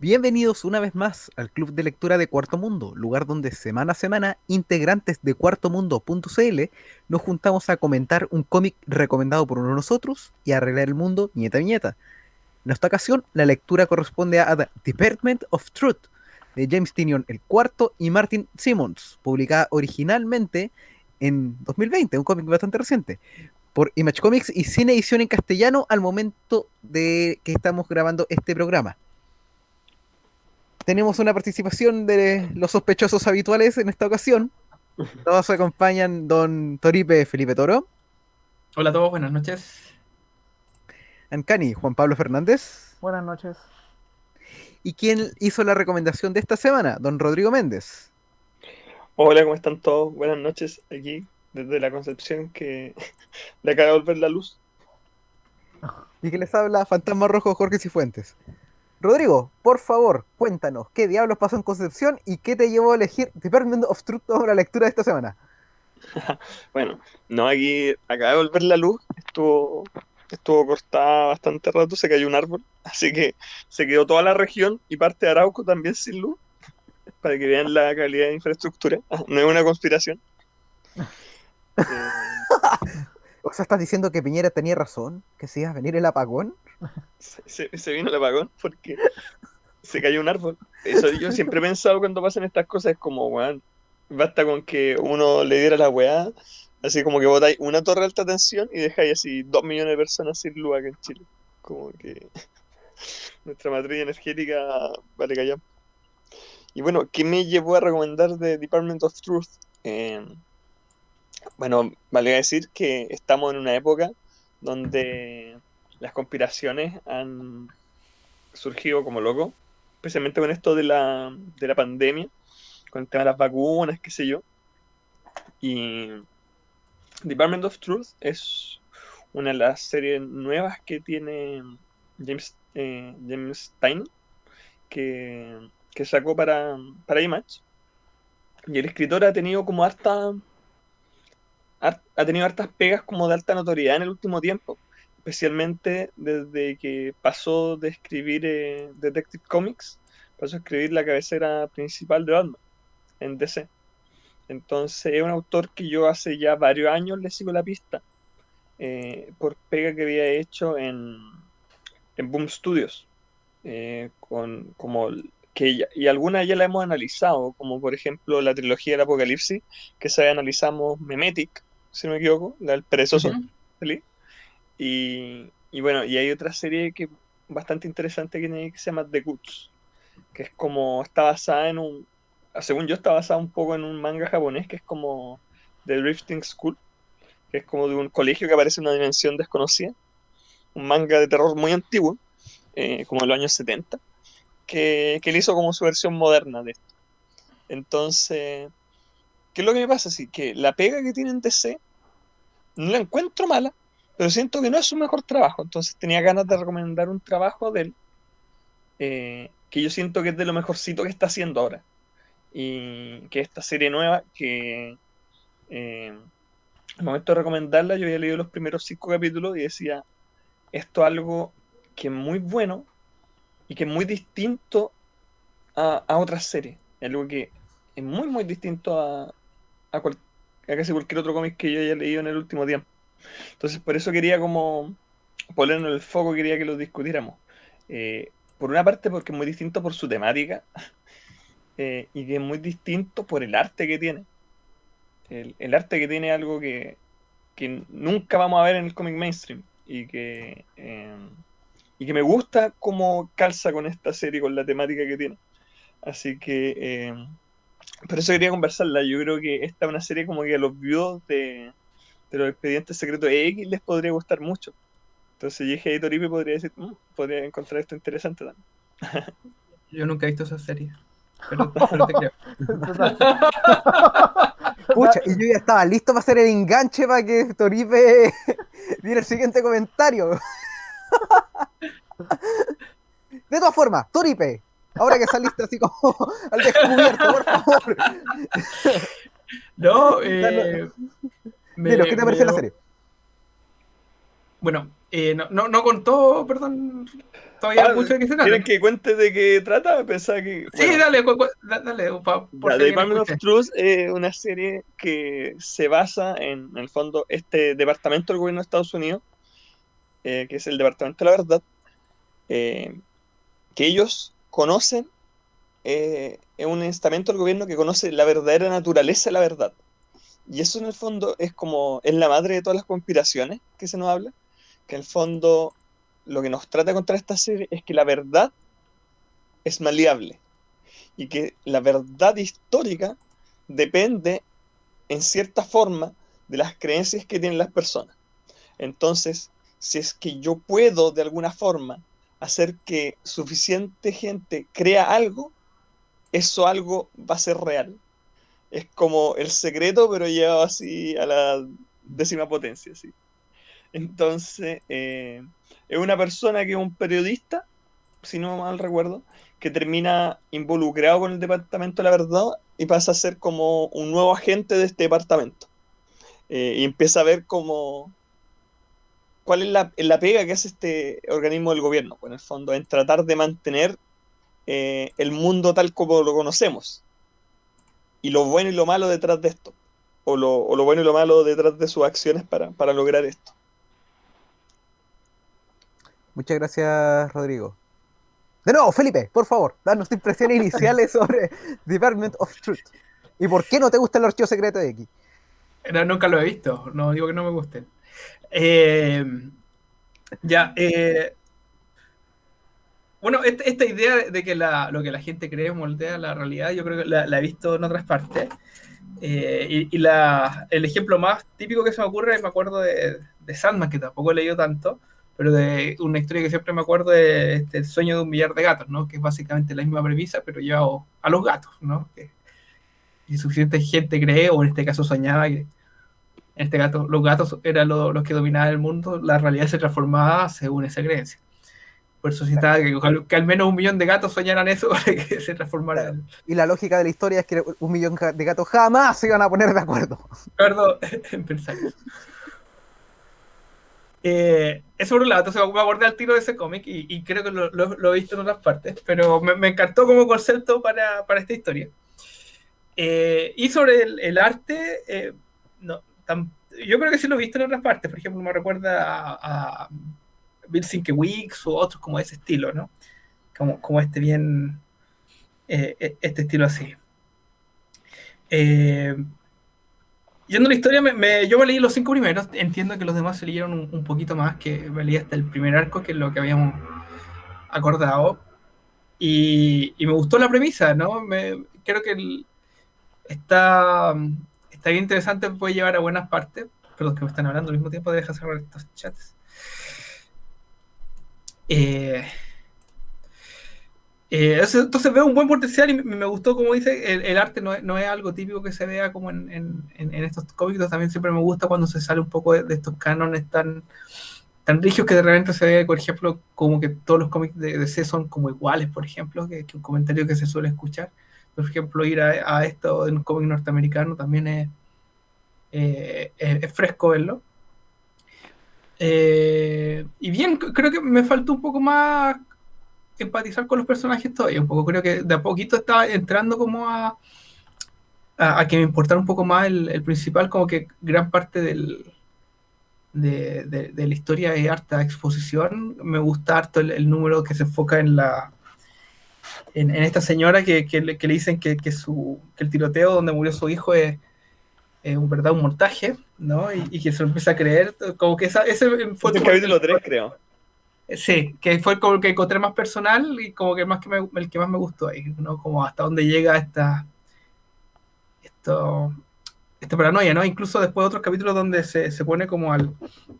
Bienvenidos una vez más al Club de Lectura de Cuarto Mundo, lugar donde semana a semana integrantes de cuartomundo.cl nos juntamos a comentar un cómic recomendado por uno de nosotros y a arreglar el mundo viñeta a viñeta. En esta ocasión, la lectura corresponde a The Department of Truth de James Tynion el cuarto y Martin Simmons, publicada originalmente en 2020, un cómic bastante reciente, por Image Comics y sin edición en castellano al momento de que estamos grabando este programa. Tenemos una participación de los sospechosos habituales en esta ocasión. Todos acompañan don Toripe Felipe Toro, Hola a todos, buenas noches. Ancani Juan Pablo Fernández, Buenas noches. y quien hizo la recomendación de esta semana, don Rodrigo Méndez. Hola, ¿cómo están todos? Buenas noches aquí desde la Concepción que le acaba de volver la luz. Y que les habla Fantasma Rojo Jorge Cifuentes. Rodrigo, por favor, cuéntanos qué diablos pasó en Concepción y qué te llevó a elegir Department of Truth para la lectura de esta semana. Bueno, no, aquí acaba de volver la luz, estuvo cortada bastante rato, se cayó un árbol, así que se quedó toda la región y parte de Arauco también sin luz, para que vean la calidad de infraestructura. No es una conspiración. Eh, O sea, ¿estás diciendo que Piñera tenía razón? ¿Que se iba a venir el apagón? se vino el apagón porque se cayó un árbol. Eso yo siempre he pensado cuando pasan estas cosas, es como, weón, basta con que uno le diera la weá, así como que botáis una torre de alta tensión y dejáis así 2 millones de personas sin luz acá en Chile. Como que nuestra matriz energética vale callar. Y bueno, ¿qué me llevó a recomendar The Department of Truth? Eh, bueno, vale decir que estamos en una época donde las conspiraciones han surgido como loco, especialmente con esto de la pandemia, con el tema de las vacunas, qué sé yo. Y Department of Truth es una de las series nuevas que tiene James Tynion, que sacó para Image. Y el escritor ha tenido como ha tenido hartas pegas como de alta notoriedad en el último tiempo, especialmente desde que pasó de escribir Detective Comics, pasó a escribir la cabecera principal de Batman en DC. Entonces es un autor que yo hace ya varios años le sigo la pista, por pega que había hecho en Boom Studios, y algunas ya la hemos analizado, como por ejemplo la trilogía del Apocalipsis, que esa analizamos Memetic, si no me equivoco, la del perezoso Ujú. feliz. Y bueno, y hay otra serie que bastante interesante que se llama The Goods, que es como, está basada en según yo está basada un poco en un manga japonés que es como The Drifting School, que es como de un colegio que aparece en una dimensión desconocida, un manga de terror muy antiguo, como de los años 70, que él hizo como su versión moderna de esto. Entonces, ¿qué es lo que me pasa? Sí, que la pega que tiene en DC no la encuentro mala, pero siento que no es su mejor trabajo, entonces tenía ganas de recomendar un trabajo de él, que yo siento que es de lo mejorcito que está haciendo ahora. Y que esta serie nueva, que al momento de recomendarla, yo había leído los primeros 5 capítulos y decía, esto es algo que es muy bueno y que es muy distinto a otras series. Es algo que es muy, muy distinto a casi cualquier otro cómic que yo haya leído en el último tiempo. Entonces, por eso quería como ponerlo en el foco, quería que lo discutiéramos. Por una parte, porque es muy distinto por su temática, y que es muy distinto por el arte que tiene. El arte que tiene es algo que nunca vamos a ver en el cómic mainstream y que me gusta cómo calza con esta serie, con la temática que tiene. Así que por eso quería conversarla. Yo creo que esta es una serie como que a los viewers de los expedientes secretos X les podría gustar mucho. Entonces yo dije, Toripe podría decir, podría encontrar esto interesante también. Yo nunca he visto esa serie, pero te creo. Total. Pucha, y yo ya estaba listo para hacer el enganche para que Toripe diera el siguiente comentario. De todas formas, Toripe, ahora que saliste así como al descubierto, por favor. No, Dinos, ¿qué me, te parece me- la serie? bueno, No contó, perdón, todavía mucho de qué se trata, ¿Quieren ¿no? que cuente de qué trata? Pensaba que, Sí, bueno, dale, dale, por The si alguien Department of escuché. Truth es una serie que se basa en el fondo, este departamento del gobierno de Estados Unidos, que es el Departamento de la Verdad, eh, que ellos conocen, es un estamento del gobierno que conoce la verdadera naturaleza de la verdad. Y eso en el fondo es la madre de todas las conspiraciones que se nos habla, que en el fondo lo que nos trata de contar esta serie es que la verdad es maleable y que la verdad histórica depende en cierta forma de las creencias que tienen las personas. Entonces, si es que yo puedo de alguna forma hacer que suficiente gente crea algo, eso algo va a ser real. Es como El Secreto, pero llevado así a la décima potencia, ¿sí? Entonces, es una persona que es un periodista, si no mal recuerdo, que termina involucrado con el Departamento de la Verdad y pasa a ser como un nuevo agente de este departamento. Y empieza a ver como cuál es la pega que hace este organismo del gobierno, pues en el fondo, en tratar de mantener el mundo tal como lo conocemos, y lo bueno y lo malo detrás de esto, o lo bueno y lo malo detrás de sus acciones para lograr esto. Muchas gracias, Rodrigo. De nuevo, Felipe, por favor, danos tus impresiones iniciales sobre Department of Truth. ¿Y por qué no te gusta el archivo secreto de X? No, nunca lo he visto, no digo que no me gusten. Eh, ya, bueno, esta idea de que lo que la gente cree moldea la realidad, yo creo que la he visto en otras partes. El ejemplo más típico que se me ocurre, me acuerdo de Sandman, que tampoco he leído tanto, pero de una historia que siempre me acuerdo de El sueño de un millar de gatos, ¿no? Que es básicamente la misma premisa, pero llevado a los gatos, ¿no? Y suficiente gente cree, o en este caso soñaba, que en este caso los gatos eran los que dominaban el mundo, la realidad se transformaba según esa creencia. Por eso Claro, necesitaba que al menos 1 millón de gatos soñaran eso para que se transformara claro. Y la lógica de la historia es que 1 millón de gatos jamás se iban a poner de acuerdo. Ricardo en pensar eso. Eso por un lado, entonces me acordé al tiro de ese cómic y creo que lo he visto en otras partes, pero me encantó como concepto para esta historia. Y sobre el arte, no, yo creo que sí lo he visto en otras partes, por ejemplo, me recuerda a Bill Sienkiewicz u otros como de ese estilo, ¿no? Como este bien, este estilo así. Eh, Yendo a la historia, yo me leí los 5 primeros. Entiendo que los demás se leyeron un poquito más, que me leí hasta el primer arco, que es lo que habíamos acordado. Y me gustó la premisa, ¿no? Creo que está bien interesante, puede llevar a buenas partes. Perdón, que me están hablando al mismo tiempo, deja cerrar estos chats. Eh, entonces veo un buen potencial y me gustó, como dice, el arte no es algo típico que se vea como en estos cómics. También siempre me gusta cuando se sale un poco de estos cánones tan rígidos que de repente se ve, por ejemplo, como que todos los cómics de DC son como iguales, por ejemplo, que un comentario que se suele escuchar. Por ejemplo, ir a esto en un cómic norteamericano también es fresco verlo. Y bien, creo que me faltó un poco más empatizar con los personajes todavía, un poco. Creo que de a poquito estaba entrando como a que me importara un poco más el principal, como que gran parte de la historia es harta exposición. Me gusta harto el número que se enfoca en esta señora que le dicen que el tiroteo donde murió su hijo es un montaje, ¿no? Y que se lo empieza a creer, como que ese fue Es el como capítulo 3, creo. sí, que fue como el que encontré más personal y como que el que más me gustó ahí, ¿no? Como hasta dónde llega esto, esta paranoia, ¿no? Incluso después de otros capítulos donde se pone como al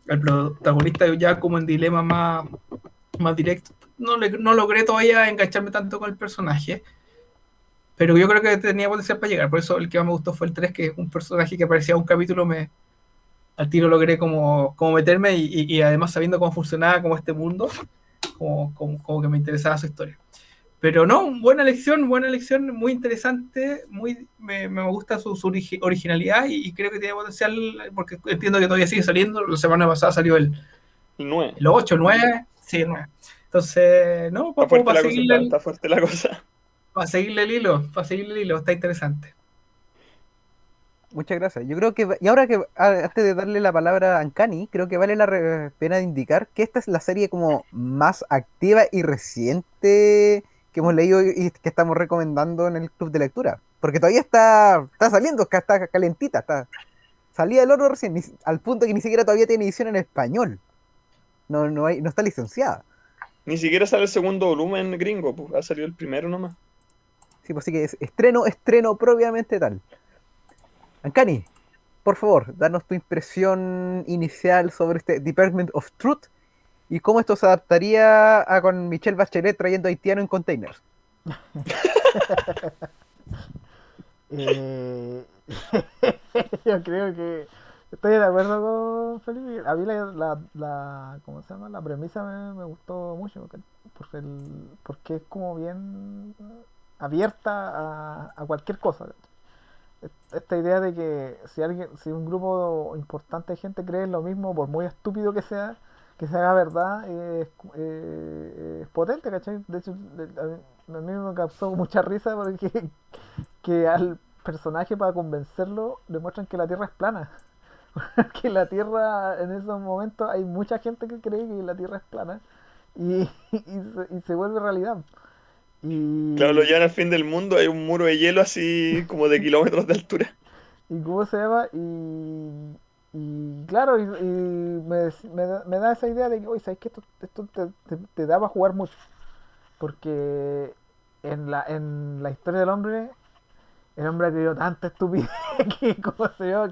protagonista ya como en dilema más directo. No logré todavía engancharme tanto con el personaje, pero yo creo que tenía potencial para llegar. Por eso el que más me gustó fue el 3, que es un personaje que aparecía un capítulo, al tiro logré como meterme y además sabiendo cómo funcionaba como este mundo, como que me interesaba su historia. Pero no, buena elección, muy interesante, me gusta su originalidad y creo que tiene potencial, porque entiendo que todavía sigue saliendo. La semana pasada salió El 9. ¿El 8, el 9? Sí, el 9. Entonces, no, Está pues, fuerte para la cosa, seguirle, está fuerte la cosa. para seguirle el hilo, está interesante. Muchas gracias. Yo creo que, y ahora que, antes de darle la palabra a Ancani, creo que vale la pena de indicar que esta es la serie como más activa y reciente que hemos leído y que estamos recomendando en el club de lectura. Porque todavía está saliendo, está calentita, salía del horno recién, al punto que ni siquiera todavía tiene edición en español. No está licenciada. Ni siquiera sale el segundo volumen gringo, pues ha salido el primero nomás. Sí, pues sí que es estreno propiamente tal. Ancani, por favor, danos tu impresión inicial sobre este Department of Truth y cómo esto se adaptaría a con Michelle Bachelet trayendo haitiano en containers. Eh, yo creo que estoy de acuerdo con Felipe. A mí ¿cómo se llama? La premisa me gustó mucho porque es como bien abierta a cualquier cosa. Esta idea de que si un grupo importante de gente cree en lo mismo, por muy estúpido que se haga verdad, es potente, ¿cachai? De hecho, a mí me causó mucha risa porque que al personaje, para convencerlo, demuestran que la Tierra es plana. Que la Tierra, en esos momentos, hay mucha gente que cree que la Tierra es plana y se vuelve realidad. Claro, lo Y, llevan al fin del mundo, hay un muro de hielo así como de kilómetros de altura. y ¿cómo se llama? Y claro, me da esa idea de que, oye, ¿sabes qué? Esto te da para jugar mucho. Porque en la historia del hombre, el hombre ha creído tanta estupidez que, como se llama,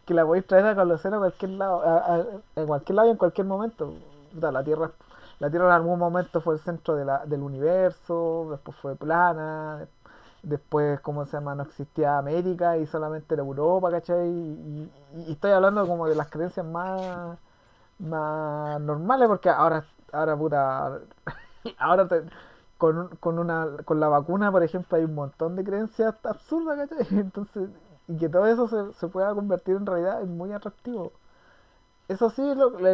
que la podéis traer a conocer a cualquier lado, en cualquier lado y en cualquier momento. Puta, la Tierra en algún momento fue el centro del universo, después fue plana, después, ¿cómo se llama? No existía América y solamente era Europa, ¿cachai? Y estoy hablando como de las creencias más normales, porque ahora puta, ahora con la vacuna, por ejemplo, hay un montón de creencias absurdas, ¿cachai? Entonces, y que todo eso se pueda convertir en realidad es muy atractivo. Eso sí,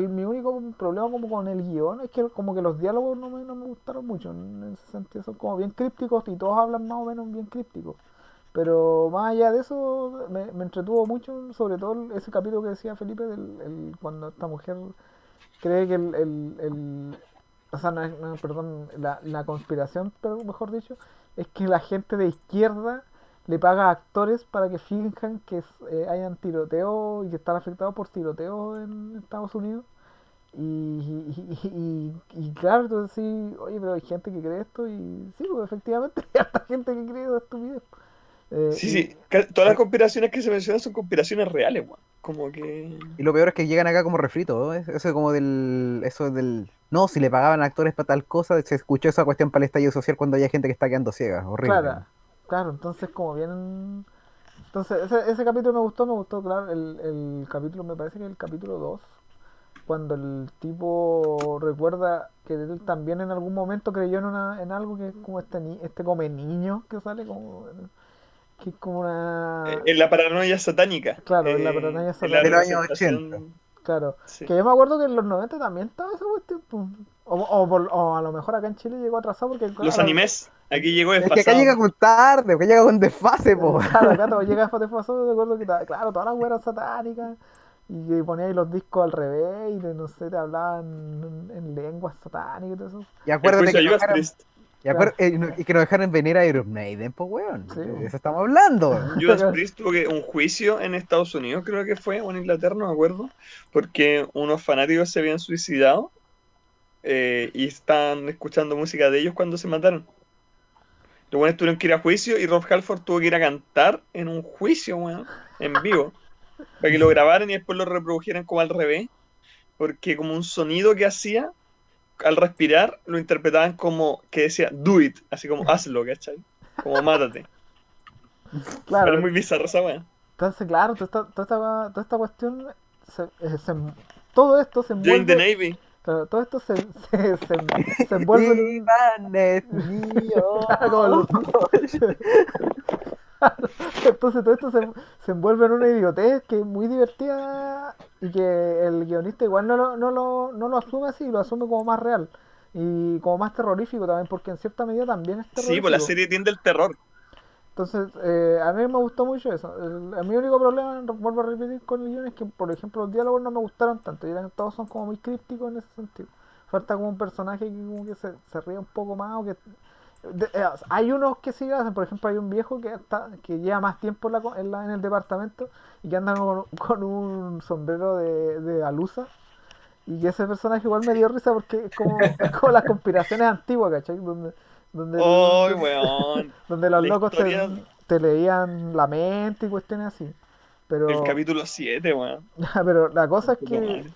mi único problema como con el guión es que como que los diálogos no me gustaron mucho, en ese sentido son como bien crípticos y todos hablan más o menos bien crípticos. Pero más allá de eso, me entretuvo mucho, sobre todo ese capítulo que decía Felipe, cuando esta mujer cree que o sea, perdón, la conspiración, pero mejor dicho, es que la gente de izquierda le paga a actores para que finjan que hayan tiroteo y que están afectados por tiroteo en Estados Unidos. Y claro, entonces sí, oye, pero hay gente que cree esto y sí, pues efectivamente hay harta gente que cree esta estupidez. Eh, Sí, y, sí, todas las conspiraciones que se mencionan son conspiraciones reales, weón. Como que... Y lo peor es que llegan acá como refrito, ¿no? Eso del, no, si le pagaban a actores para tal cosa, se escuchó esa cuestión para el estallido social cuando hay gente que está quedando ciega, horrible, claro, ¿no? claro, entonces como bien. Entonces ese capítulo me gustó, claro, el capítulo, me parece que es el capítulo 2 cuando el tipo recuerda que él también en algún momento creyó en algo que es como este come niño que sale como, que es como una, En la paranoia satánica, claro, en la paranoia en la De los satánica, años 80. representación, claro, sí. que yo me acuerdo que en los 90 también estaba esa cuestión, pues. O a lo mejor acá en Chile llegó atrasado porque Los claro, animes, aquí llegó Es que acá llega desfasado. con tarde, que llega con desfase, po. claro, acá todo llega de paso, me acuerdo que, claro, todas las weas eran satánicas. Y que ponía ahí los discos al revés y no sé, te hablaban en lenguas satánicas y todo eso. Y El acuérdate juicio que de nos Judas dejaron, Priest. Claro, y que nos dejaron venir a Iron Maiden, pues weón. sí. De eso estamos hablando. Judas Priest tuvo un juicio en Estados Unidos, creo que fue, o en Inglaterra, no me acuerdo, porque unos fanáticos se habían suicidado y estaban escuchando música de ellos cuando se mataron. Los buenos tuvieron que ir a juicio y Rob Halford tuvo que ir a cantar en un juicio, weón, en vivo, para que lo grabaran y después lo reprodujeran como al revés, porque como un sonido que hacía al respirar lo interpretaban como que decía do it, así como hazlo, ¿cachai? Como mátate. Pero es Claro, muy bizarro esa weá. entonces, claro, toda esta cuestión, se, todo esto se Join the envuelve, Navy. claro, todo esto se envuelve en un. Iván es mío. Claro, como en los Simpsons. Entonces todo esto se envuelve en una idiotez que es muy divertida y que el guionista igual no lo asume así, lo asume como más real y como más terrorífico también, porque en cierta medida también es Sí, pues la terrorífico. serie tiende el terror. Entonces, a mí me gustó mucho eso. Mi único problema, vuelvo a repetir con el guion, es que, por ejemplo, los diálogos no me gustaron tanto. Todos son como muy crípticos en ese sentido. Falta como un personaje que, como que se ríe un poco más. O que, hay unos que sí hacen, por ejemplo, hay un viejo que lleva más tiempo en el departamento y que anda con un sombrero de alusa. Y que ese personaje igual me dio risa porque es como las conspiraciones antiguas, ¿cachai? Donde, ¡Ay, donde, weón! donde los La locos te, historia, te leían la mente y cuestiones así. el Pero, capítulo 7, weón. pero la cosa es Puta madre.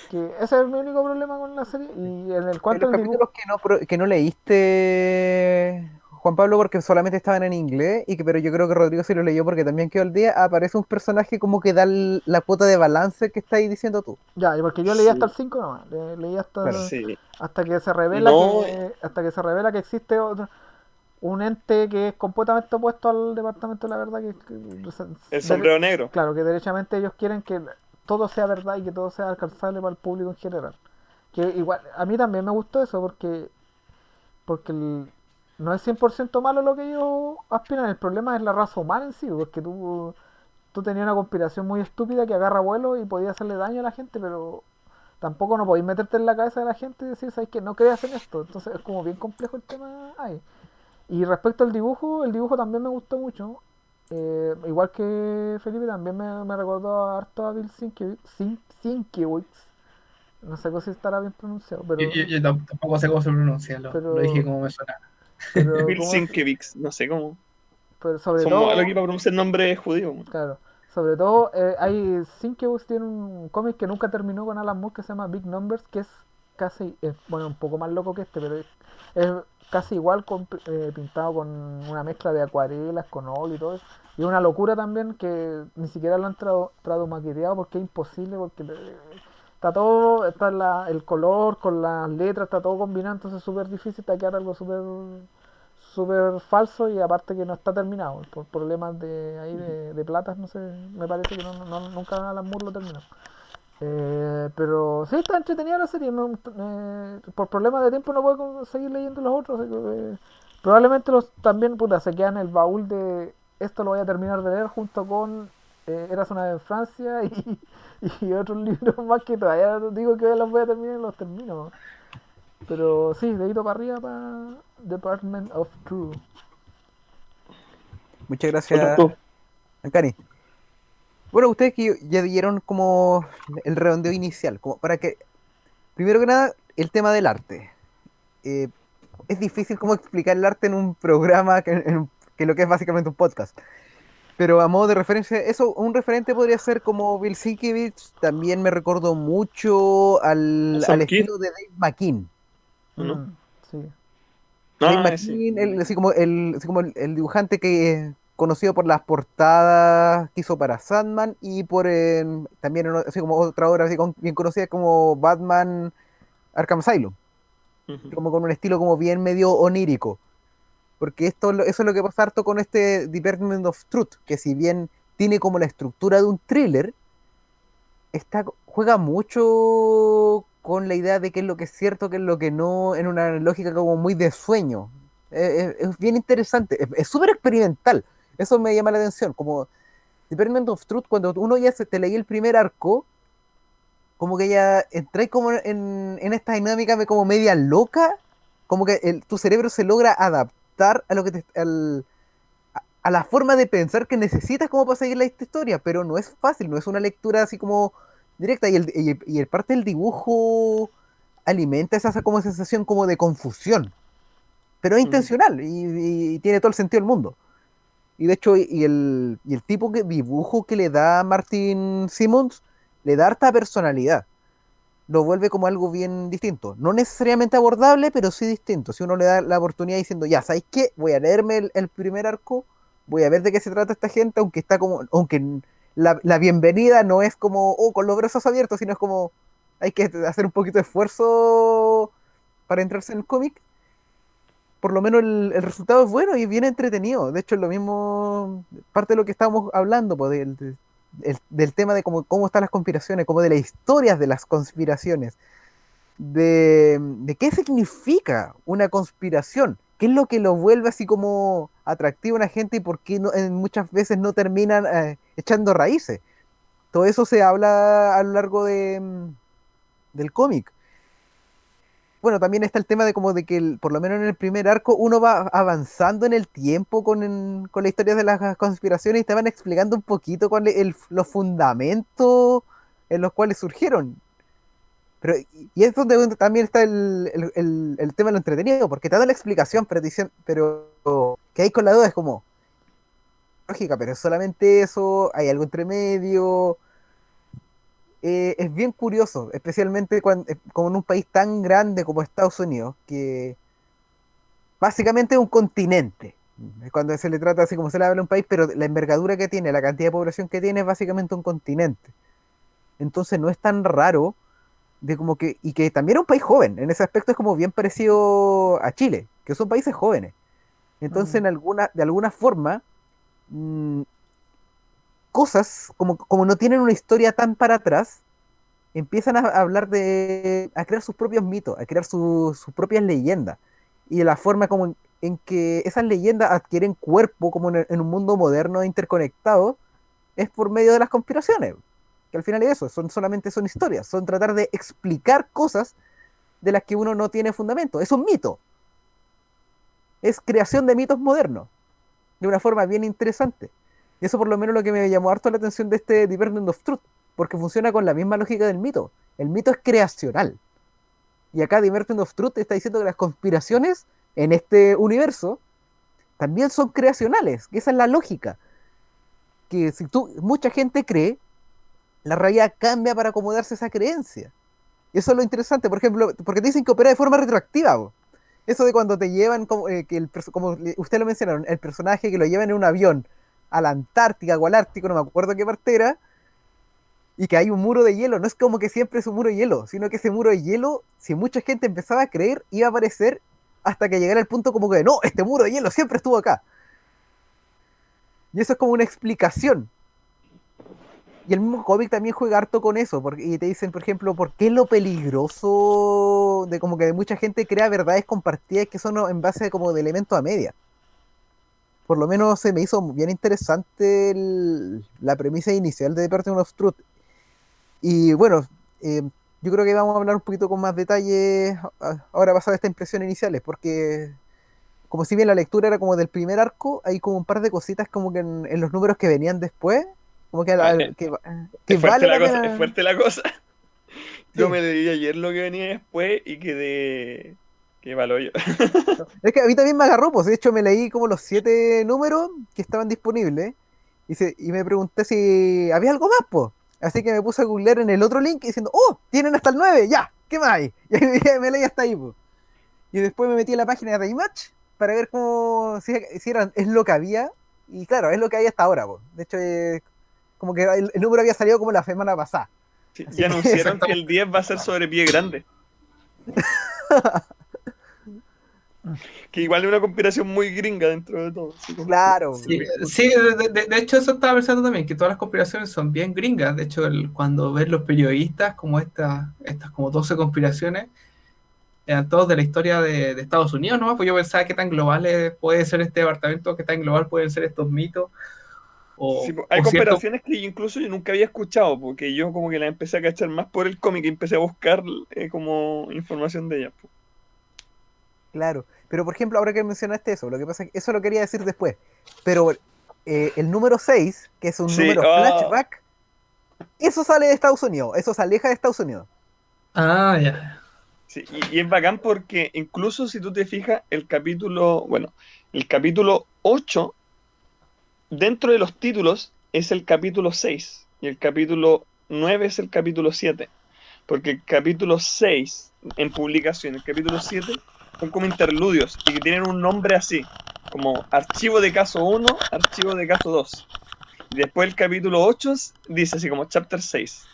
que ese es mi único problema con la serie. Y en el En cuanto los al dibujo, capítulos que no leíste, Juan Pablo, porque solamente estaban en inglés, pero yo creo que Rodrigo sí lo leyó porque también quedó al día, aparece un personaje como que da la cuota de balance que estás diciendo tú. ya, porque yo leí hasta el Sí, 5 nomás. Leí Claro. sí. hasta que se revela No, que existe un ente que es completamente opuesto al departamento de la verdad el sombrero negro. claro, que derechamente ellos quieren que todo sea verdad y que todo sea alcanzable para el público en general. Que igual, a mí también me gustó eso porque no es 100% malo lo que ellos aspiran, el problema es la raza humana en sí, porque tú tenías una conspiración muy estúpida que agarra vuelo y podía hacerle daño a la gente, pero tampoco no podéis meterte en la cabeza de la gente y decir, ¿sabes qué? No creas en esto. Entonces es como bien complejo el tema ahí. Y respecto al dibujo, el dibujo también me gustó mucho. Igual que Felipe, también me recordó harto a Bill Sienkiewicz. No sé si estará bien pronunciado, Yo tampoco sé cómo se pronuncia, lo dije pero, como me suena. pero, Bill ¿cómo es? Sienkiewicz, no sé cómo. Pero sobre Son malos aquí todo, para pronunciar el nombre judío, weón. claro, sobre todo, Sienkiewicz tiene un cómic que nunca terminó con Alan Moore que se llama Big Numbers, que es casi, bueno, un poco más loco que este, pero es casi igual pintado con una mezcla de acuarelas, con óleo y todo eso. Y es una locura también que ni siquiera lo han tradumaqueteado porque es imposible, porque está todo, el color con las letras, está todo combinado, entonces es súper difícil taquear algo súper falso y aparte que no está terminado por problemas de ahí de platas, no sé, me parece que nunca Alan Moore lo terminó. Pero sí, está entretenida la serie. Por problemas de tiempo no puedo seguir leyendo los otros. Así que, probablemente también puta, se quedan en el baúl de esto lo voy a terminar de leer junto con Eras una vez en Francia y otros libros más que todavía digo que los voy a terminar y los termino. Pero sí, dedito para arriba para Department of True. Muchas Faltas gracias, tú. Ancani. Bueno, ustedes que ya dieron como el redondeo inicial, como para que, primero que nada, el tema del arte. Eh, es difícil como explicar el arte en un programa que lo que es básicamente un podcast. Pero a modo de referencia, eso, un referente podría ser como Bill Sienkiewicz. También me recordó mucho al Son Kid, estilo de Dave McKean. ¿o no? Sí. Dave Ah, sí. McKean, así como el dibujante que conocido por las portadas que hizo para Sandman y por también así como otra obra así bien conocida como Batman Arkham Asylum, Ujú. como con un estilo como bien medio onírico. Porque eso es lo que pasa harto con este Department of Truth, que si bien tiene como la estructura de un thriller, juega mucho con la idea de qué es lo que es cierto, qué es lo que no, en una lógica como muy de sueño. Es bien interesante, es súper experimental. Eso me llama la atención. Como Department of Truth, cuando uno ya te leí el primer arco, como que ya entré como en esta dinámica como media loca, como que tu cerebro se logra adaptar a lo que a la forma de pensar que necesitas como para seguir esta historia, pero no es fácil, no es una lectura así como directa y el parte del dibujo alimenta esa como sensación como de confusión, pero es Ujú. intencional y tiene todo el sentido del mundo. Y de hecho, y el tipo que dibujo que le da Martin Simmons le da harta personalidad, lo vuelve como algo bien distinto. No necesariamente abordable, pero sí distinto. Si uno le da la oportunidad diciendo, ya, ¿sabéis qué? Voy a leerme el primer arco, voy a ver de qué se trata esta gente, aunque la bienvenida no es como, oh, con los brazos abiertos, sino es como, hay que hacer un poquito de esfuerzo para entrarse en el cómic. por lo menos el resultado es bueno y bien entretenido. De hecho, es lo mismo, parte de lo que estábamos hablando, pues, del tema de cómo están las conspiraciones, como de las historias de las conspiraciones, de qué significa una conspiración, qué es lo que lo vuelve así como atractivo a una gente y por qué muchas veces no terminan echando raíces. Todo eso se habla a lo largo del cómic. Bueno, también está el tema de como de que por lo menos en el primer arco uno va avanzando en el tiempo con la historia de las conspiraciones y te van explicando un poquito los fundamentos en los cuales surgieron. Pero, y es donde también está el tema de lo entretenido, porque te da la explicación, pero que hay con la duda es como, lógica, pero es solamente eso, hay algo entre medio. Es bien curioso, especialmente como en un país tan grande como Estados Unidos, que básicamente es un continente. Cuando se le trata así como se le habla a un país, pero la envergadura que tiene, la cantidad de población que tiene es básicamente un continente. Entonces no es tan raro y que también es un país joven. En ese aspecto es como bien parecido a Chile, que son países jóvenes. Entonces Mm. de alguna forma, mm, cosas como no tienen una historia tan para atrás, empiezan a hablar a crear sus propios mitos, a crear sus propias leyendas. Y de la forma como en que esas leyendas adquieren cuerpo como en un mundo moderno e interconectado, es por medio de las conspiraciones. Que al final es eso, solamente son historias, son tratar de explicar cosas de las que uno no tiene fundamento. Es un mito, es creación de mitos modernos, de una forma bien interesante. Y eso por lo menos lo que me llamó harto la atención de este Department of Truth, porque funciona con la misma lógica del mito. El mito es creacional. Y acá Department of Truth está diciendo que las conspiraciones en este universo también son creacionales, que esa es la lógica. Que si mucha gente cree, la realidad cambia para acomodarse a esa creencia. Y eso es lo interesante, por ejemplo, porque te dicen que opera de forma retroactiva. Bo. Eso de cuando te llevan, como usted lo mencionaron, el personaje que lo llevan en un avión a la Antártica o al Ártico, no me acuerdo qué parte era, y que hay un muro de hielo, no es como que siempre es un muro de hielo, sino que ese muro de hielo, si mucha gente empezaba a creer, iba a aparecer hasta que llegara el punto como que no, este muro de hielo siempre estuvo acá. Y eso es como una explicación. Y el mismo cómic también juega harto con eso, y te dicen, por ejemplo, por qué lo peligroso de como que mucha gente crea verdades compartidas que son en base como de elementos a media. Por lo menos se me hizo bien interesante la premisa inicial de The Department of Truth. Y bueno, yo creo que vamos a hablar un poquito con más detalles ahora pasado estas impresiones iniciales, porque como si bien la lectura era como del primer arco, hay como un par de cositas como que en los números que venían después, como que, que Es fuerte vale la la cosa, es pena. fuerte la cosa. Yo Sí. me leí ayer lo que venía después y quedé. Qué malo yo. Es que a mí también me agarró, pues de hecho me leí como los 7 números que estaban disponibles y me pregunté si había algo más, pues. Así que me puse a googlear en el otro link diciendo, oh, tienen hasta el 9 ya, ¿qué más hay? Y ahí me leí hasta ahí, pues. Y después me metí en la página de Image para ver cómo, si es lo que había. Y claro, es lo que hay hasta ahora, pues. De hecho, como que el número había salido como la semana pasada. Sí, Así ya que, anunciaron que Exactamente. el 10 va a ser sobre pie grande. Que igual es una conspiración muy gringa dentro de todo. Así como que claro. Sí, sí, de hecho eso estaba pensando también, que todas las conspiraciones son bien gringas. De hecho, cuando ves los periodistas como estas como 12 conspiraciones, eran todos de la historia de Estados Unidos, ¿no? Pues yo pensaba qué tan globales puede ser este departamento, qué tan global pueden ser estos mitos, sí, hay o cierto. conspiraciones que incluso yo nunca había escuchado, porque yo como que las empecé a cachar más por el cómic y empecé a buscar como información de ellas. Po. Claro, pero por ejemplo, ahora que mencionaste eso, lo que pasa es que eso lo quería decir después, pero el número 6 que es un Sí, número flashback, eso sale de Estados Unidos, eso se aleja de Estados Unidos. Ah, ya. sí, y es bacán porque incluso si tú te fijas, el capítulo 8 dentro de los títulos es el capítulo 6 y el capítulo 9 es el capítulo 7. Porque el capítulo 6 en publicación, el capítulo 7 son como interludios y que tienen un nombre así, como archivo de caso 1, archivo de caso 2. Y después el capítulo 8 dice así como chapter 6.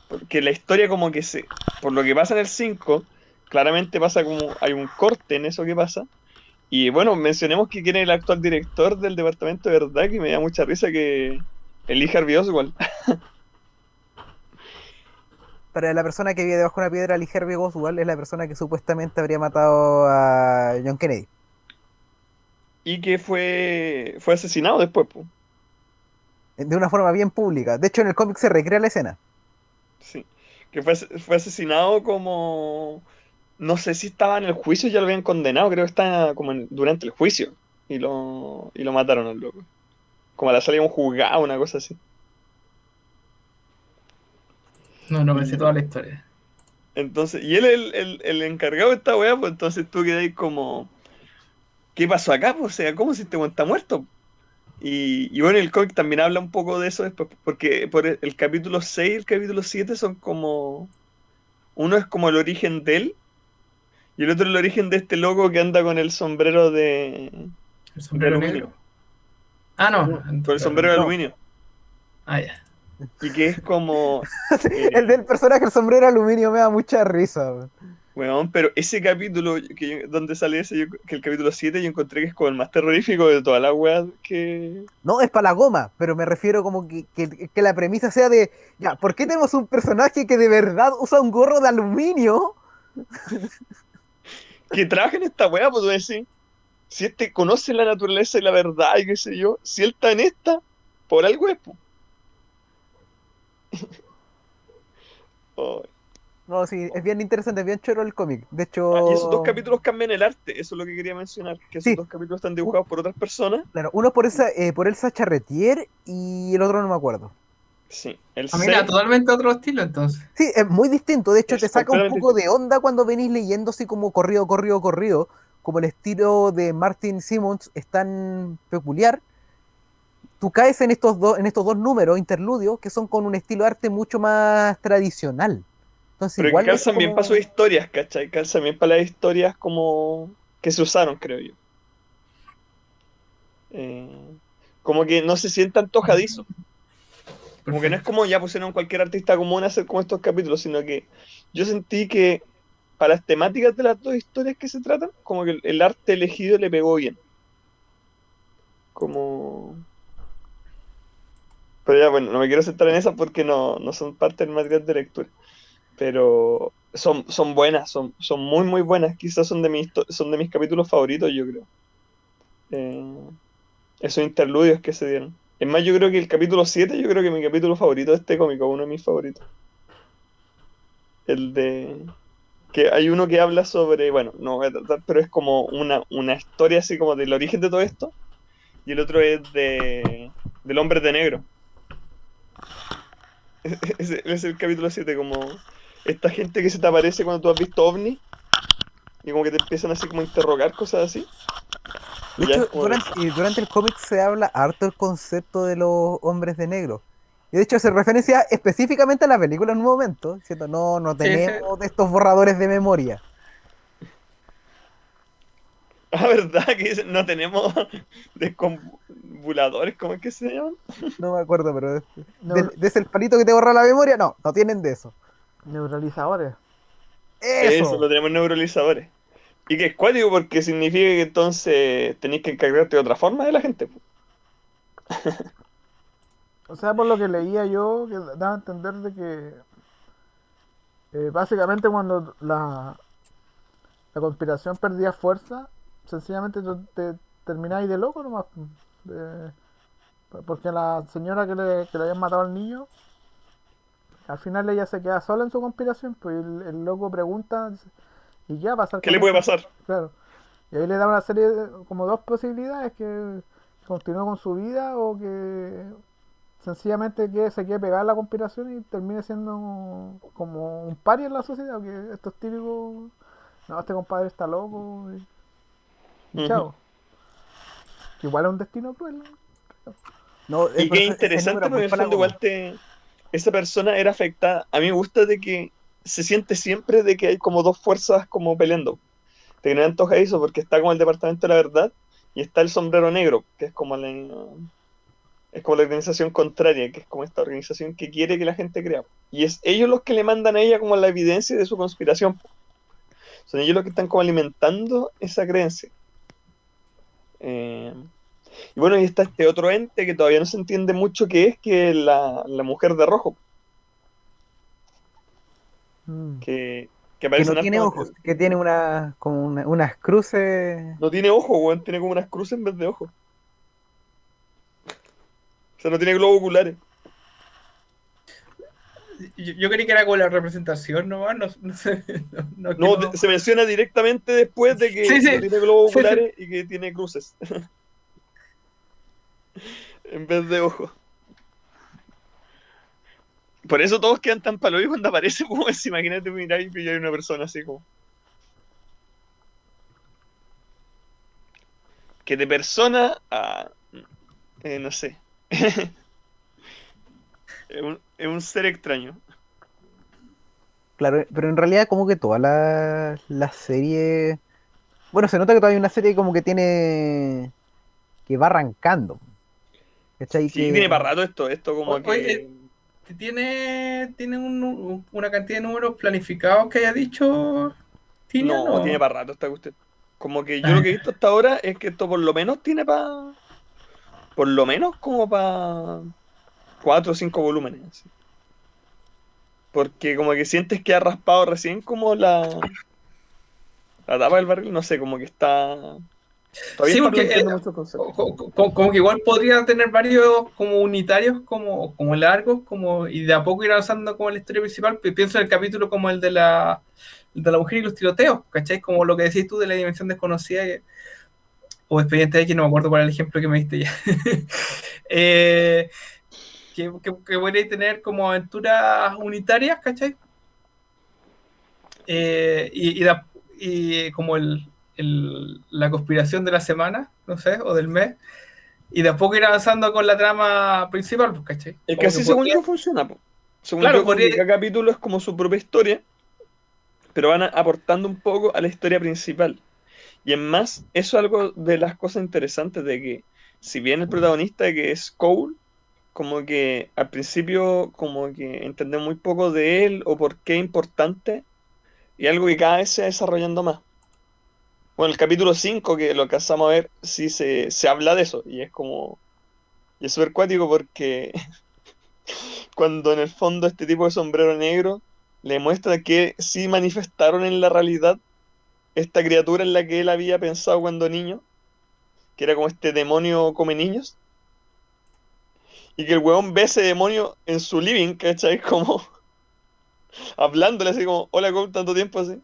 Porque la historia como que por lo que pasa en el 5, claramente pasa como, hay un corte en eso que pasa. Y bueno, mencionemos que quién es el actual director del departamento de verdad, que me da mucha risa que elija Harvey Oswald. Para la persona que vive debajo de una piedra, Lee Harvey Oswald es la persona que supuestamente habría matado a John Kennedy. Y que fue asesinado después, po. De una forma bien pública. De hecho, en el cómic se recrea la escena. Sí. Que fue asesinado como... No sé si estaba en el juicio, ya lo habían condenado, creo que está como durante el juicio. Y lo mataron al loco. Como a la salida de un juzgado, una cosa así. No me sé toda Y la historia. entonces, y él es el encargado de esta weá, pues entonces tú quedas como, ¿qué pasó acá? Pues, o sea, ¿cómo si este weón está muerto? Y bueno, el cómic también habla un poco de eso después, porque por el capítulo 6 y el capítulo 7 son como, uno es como el origen de él, y el otro el origen de este loco que anda con el sombrero El de sombrero aluminio, negro. Ah, no. No, con el Entonces, sombrero de no. aluminio, ah, ya. y que es como, El eh, del personaje, el sombrero aluminio, me da mucha risa, weón. weón, pero ese capítulo, donde sale ese, que el capítulo 7 yo encontré que es como el más terrorífico de toda la weá que... No, es para la goma, pero me refiero como que la premisa sea de, ya, ¿por qué tenemos un personaje que de verdad usa un gorro de aluminio? que trabaja en esta weá, pues tú decís, si este conoce la naturaleza y la verdad y qué sé yo, si él está en esta, por algo es, po. Oh. No, sí, es bien interesante, es bien choro el cómic. De Ah, y esos dos hecho, capítulos cambian el arte, eso es lo que quería mencionar, que esos sí, dos capítulos están u- dibujados por otras personas. claro, uno por Elsa Charretier y el otro no me acuerdo. Sí, el Ah, mira, 6 totalmente otro estilo entonces. Sí, es muy distinto. De hecho, te es saca un completamente poco distinto. de onda cuando venís leyendo así como corrido, corrido, corrido. Como el estilo de Martin Simmons es tan peculiar. Tú caes en estos dos números interludios que son con un estilo de arte mucho más tradicional. Entonces, Pero que igual es calzan bien para sus como. historias, ¿cachai? Calzan bien para las historias como que se usaron, creo yo. Eh, como que no se sienta antojadizo. Como que no es Perfecto. como ya pusieron cualquier artista común a hacer como estos capítulos, sino que yo sentí que para las temáticas de las dos historias que se tratan, como que el arte elegido le pegó bien. Como... Pero ya, bueno, no me quiero centrar en esas porque no son parte del material de lectura. Pero son buenas, son muy, muy buenas. Quizás son de mis capítulos favoritos, yo creo. Eh, esos interludios que se dieron. Es más, yo creo que el capítulo 7 yo creo que mi capítulo favorito de este cómico, uno de mis favoritos. El de... Que hay uno que habla sobre, bueno, no voy a tratar, pero es como una historia así como del origen de todo esto. Y el otro es del hombre de negro. Ese es el capítulo 7 como esta gente que se te aparece cuando tú has visto OVNI y como que te empiezan así como a interrogar cosas así. De Y ya es hecho, como de... durante el cómic se habla harto el concepto de los hombres de negro. Y de hecho se referencia específicamente a la película en un momento, diciendo, no, no Sí, sí. tenemos de estos borradores de memoria. Ah, ¿verdad? Que no tenemos desconvuladores, ¿cómo es que se llaman? No me acuerdo, pero Neuro- de ese el palito que te borra la memoria, no, no tienen de eso. neuralizadores. Eso, no ¡Eso! tenemos neuralizadores. Y que es cuático porque significa que entonces tenéis que encargarte de otra forma de la gente, po. O sea, por lo que leía yo, que daba a entender de que básicamente cuando la conspiración perdía fuerza, sencillamente te termináis de loco nomás. De- porque la señora que le habían matado al niño, al final ella se queda sola en su conspiración, pues el loco pregunta, ¿y qué va a pasar ¿Qué con le puede esto? pasar? Claro. Y ahí le da una serie, como dos posibilidades, que continúe con su vida o que sencillamente que se quede pegada a la conspiración y termine siendo como un paria en la sociedad, que esto es típico, no, este compadre está loco y Ujú. chao. Que igual es un destino cruel, ¿no? No, Y por qué eso ese número interesante es muy porque en el para la fondo goma. igual esa persona era afectada. A mí me gusta de que se siente siempre de que hay como dos fuerzas como peleando. Te no antoja eso porque está como el Departamento de la Verdad y está el Sombrero Negro, que es como la organización contraria, que es como esta organización que quiere que la gente crea. Y es ellos los que le mandan a ella como la evidencia de su conspiración. Son ellos los que están como alimentando esa creencia. Y bueno, y está este otro ente que todavía no se entiende mucho qué es, que es la mujer de rojo, Mm. que Que aparece no en tiene harto. ojos, que tiene como unas cruces. No tiene ojo, weón, tiene como unas cruces en vez de ojos. O sea, no tiene globos oculares. Yo creí que era con la representación nomás, no sé. Que No, no. se menciona directamente después de que Sí, no sí, tiene globos sí, sí. oculares y que tiene cruces en vez de ojos. Por eso todos quedan tan paloy cuando aparece, pues imagínate mirar y pillar una persona así como. Que de persona a. No sé. Es un ser extraño. Claro, pero en realidad como que toda la serie... Bueno, se nota que todavía hay una serie como que tiene... que va arrancando. ¿Cachai? Sí, tiene Que... para rato esto como Oye, que. ¿tiene una cantidad de números planificados que haya dicho Tinian No, tiene o...? para rato esta cuestión. Como que yo Ah, lo que he visto hasta ahora es que esto por lo menos tiene para. Por lo menos como para 4 o 5 volúmenes. Así. Porque como que sientes que ha raspado recién como la tapa del barril, no sé, como que está. Todavía sí, está porque planteando muchos conceptos. como que igual podría tener varios como unitarios, como largos, y de a poco ir avanzando como la historia principal. Pienso en el capítulo como el de la mujer y los tiroteos, ¿cachai? Como lo que decís tú de la dimensión desconocida, o expediente X, no me acuerdo cuál era el ejemplo que me diste ya. eh, que podría tener como aventuras unitarias, ¿cachai? Eh, y, y, la- y como la conspiración de la semana, no sé, o del mes, y de a poco ir avanzando con la trama principal, pues, ¿cachai? Es que Como que así según podría, yo funciona, po. Según claro, yo, como podría, que cada capítulo es como su propia historia, pero van aportando un poco a la historia principal. Y en más, eso es algo de las cosas interesantes de que, si bien el protagonista que es Cole, como que al principio como que entendemos muy poco de él o por qué es importante, y algo que cada vez se va desarrollando más. Bueno, el capítulo 5 que lo alcanzamos a ver, sí se habla de eso, y es como, y es súper cuático porque cuando en el fondo este tipo de sombrero negro le muestra que sí manifestaron en la realidad esta criatura en la que él había pensado cuando niño, que era como este demonio come niños, y que el huevón ve ese demonio en su living, ¿cachai? Como hablándole así como, hola, ¿cómo tanto tiempo así?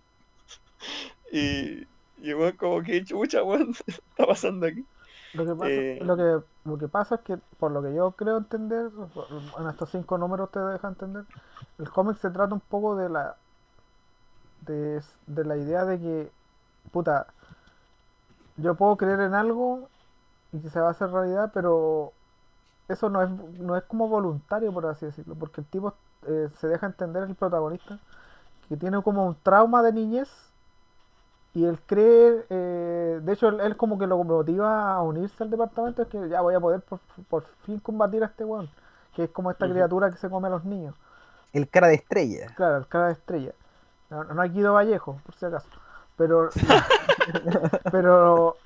Y, y el weón como, qué chucha, weón, está pasando aquí. Lo que pasa, Eh, lo que pasa es que, por lo que yo creo entender, en estos 5 números te deja entender, el cómic se trata un poco de la idea de que, puta, yo puedo creer en algo y que se va a hacer realidad, pero eso no es como voluntario, por así decirlo, porque el tipo se deja entender, el protagonista, que tiene como un trauma de niñez y él cree, de hecho él como que lo motiva a unirse al departamento, es que ya voy a poder por fin combatir a este weón, que es como esta ujú. criatura que se come a los niños. El cara de estrella. Claro, el cara de estrella. No, no hay Guido Vallejo, por si acaso. Pero la, pero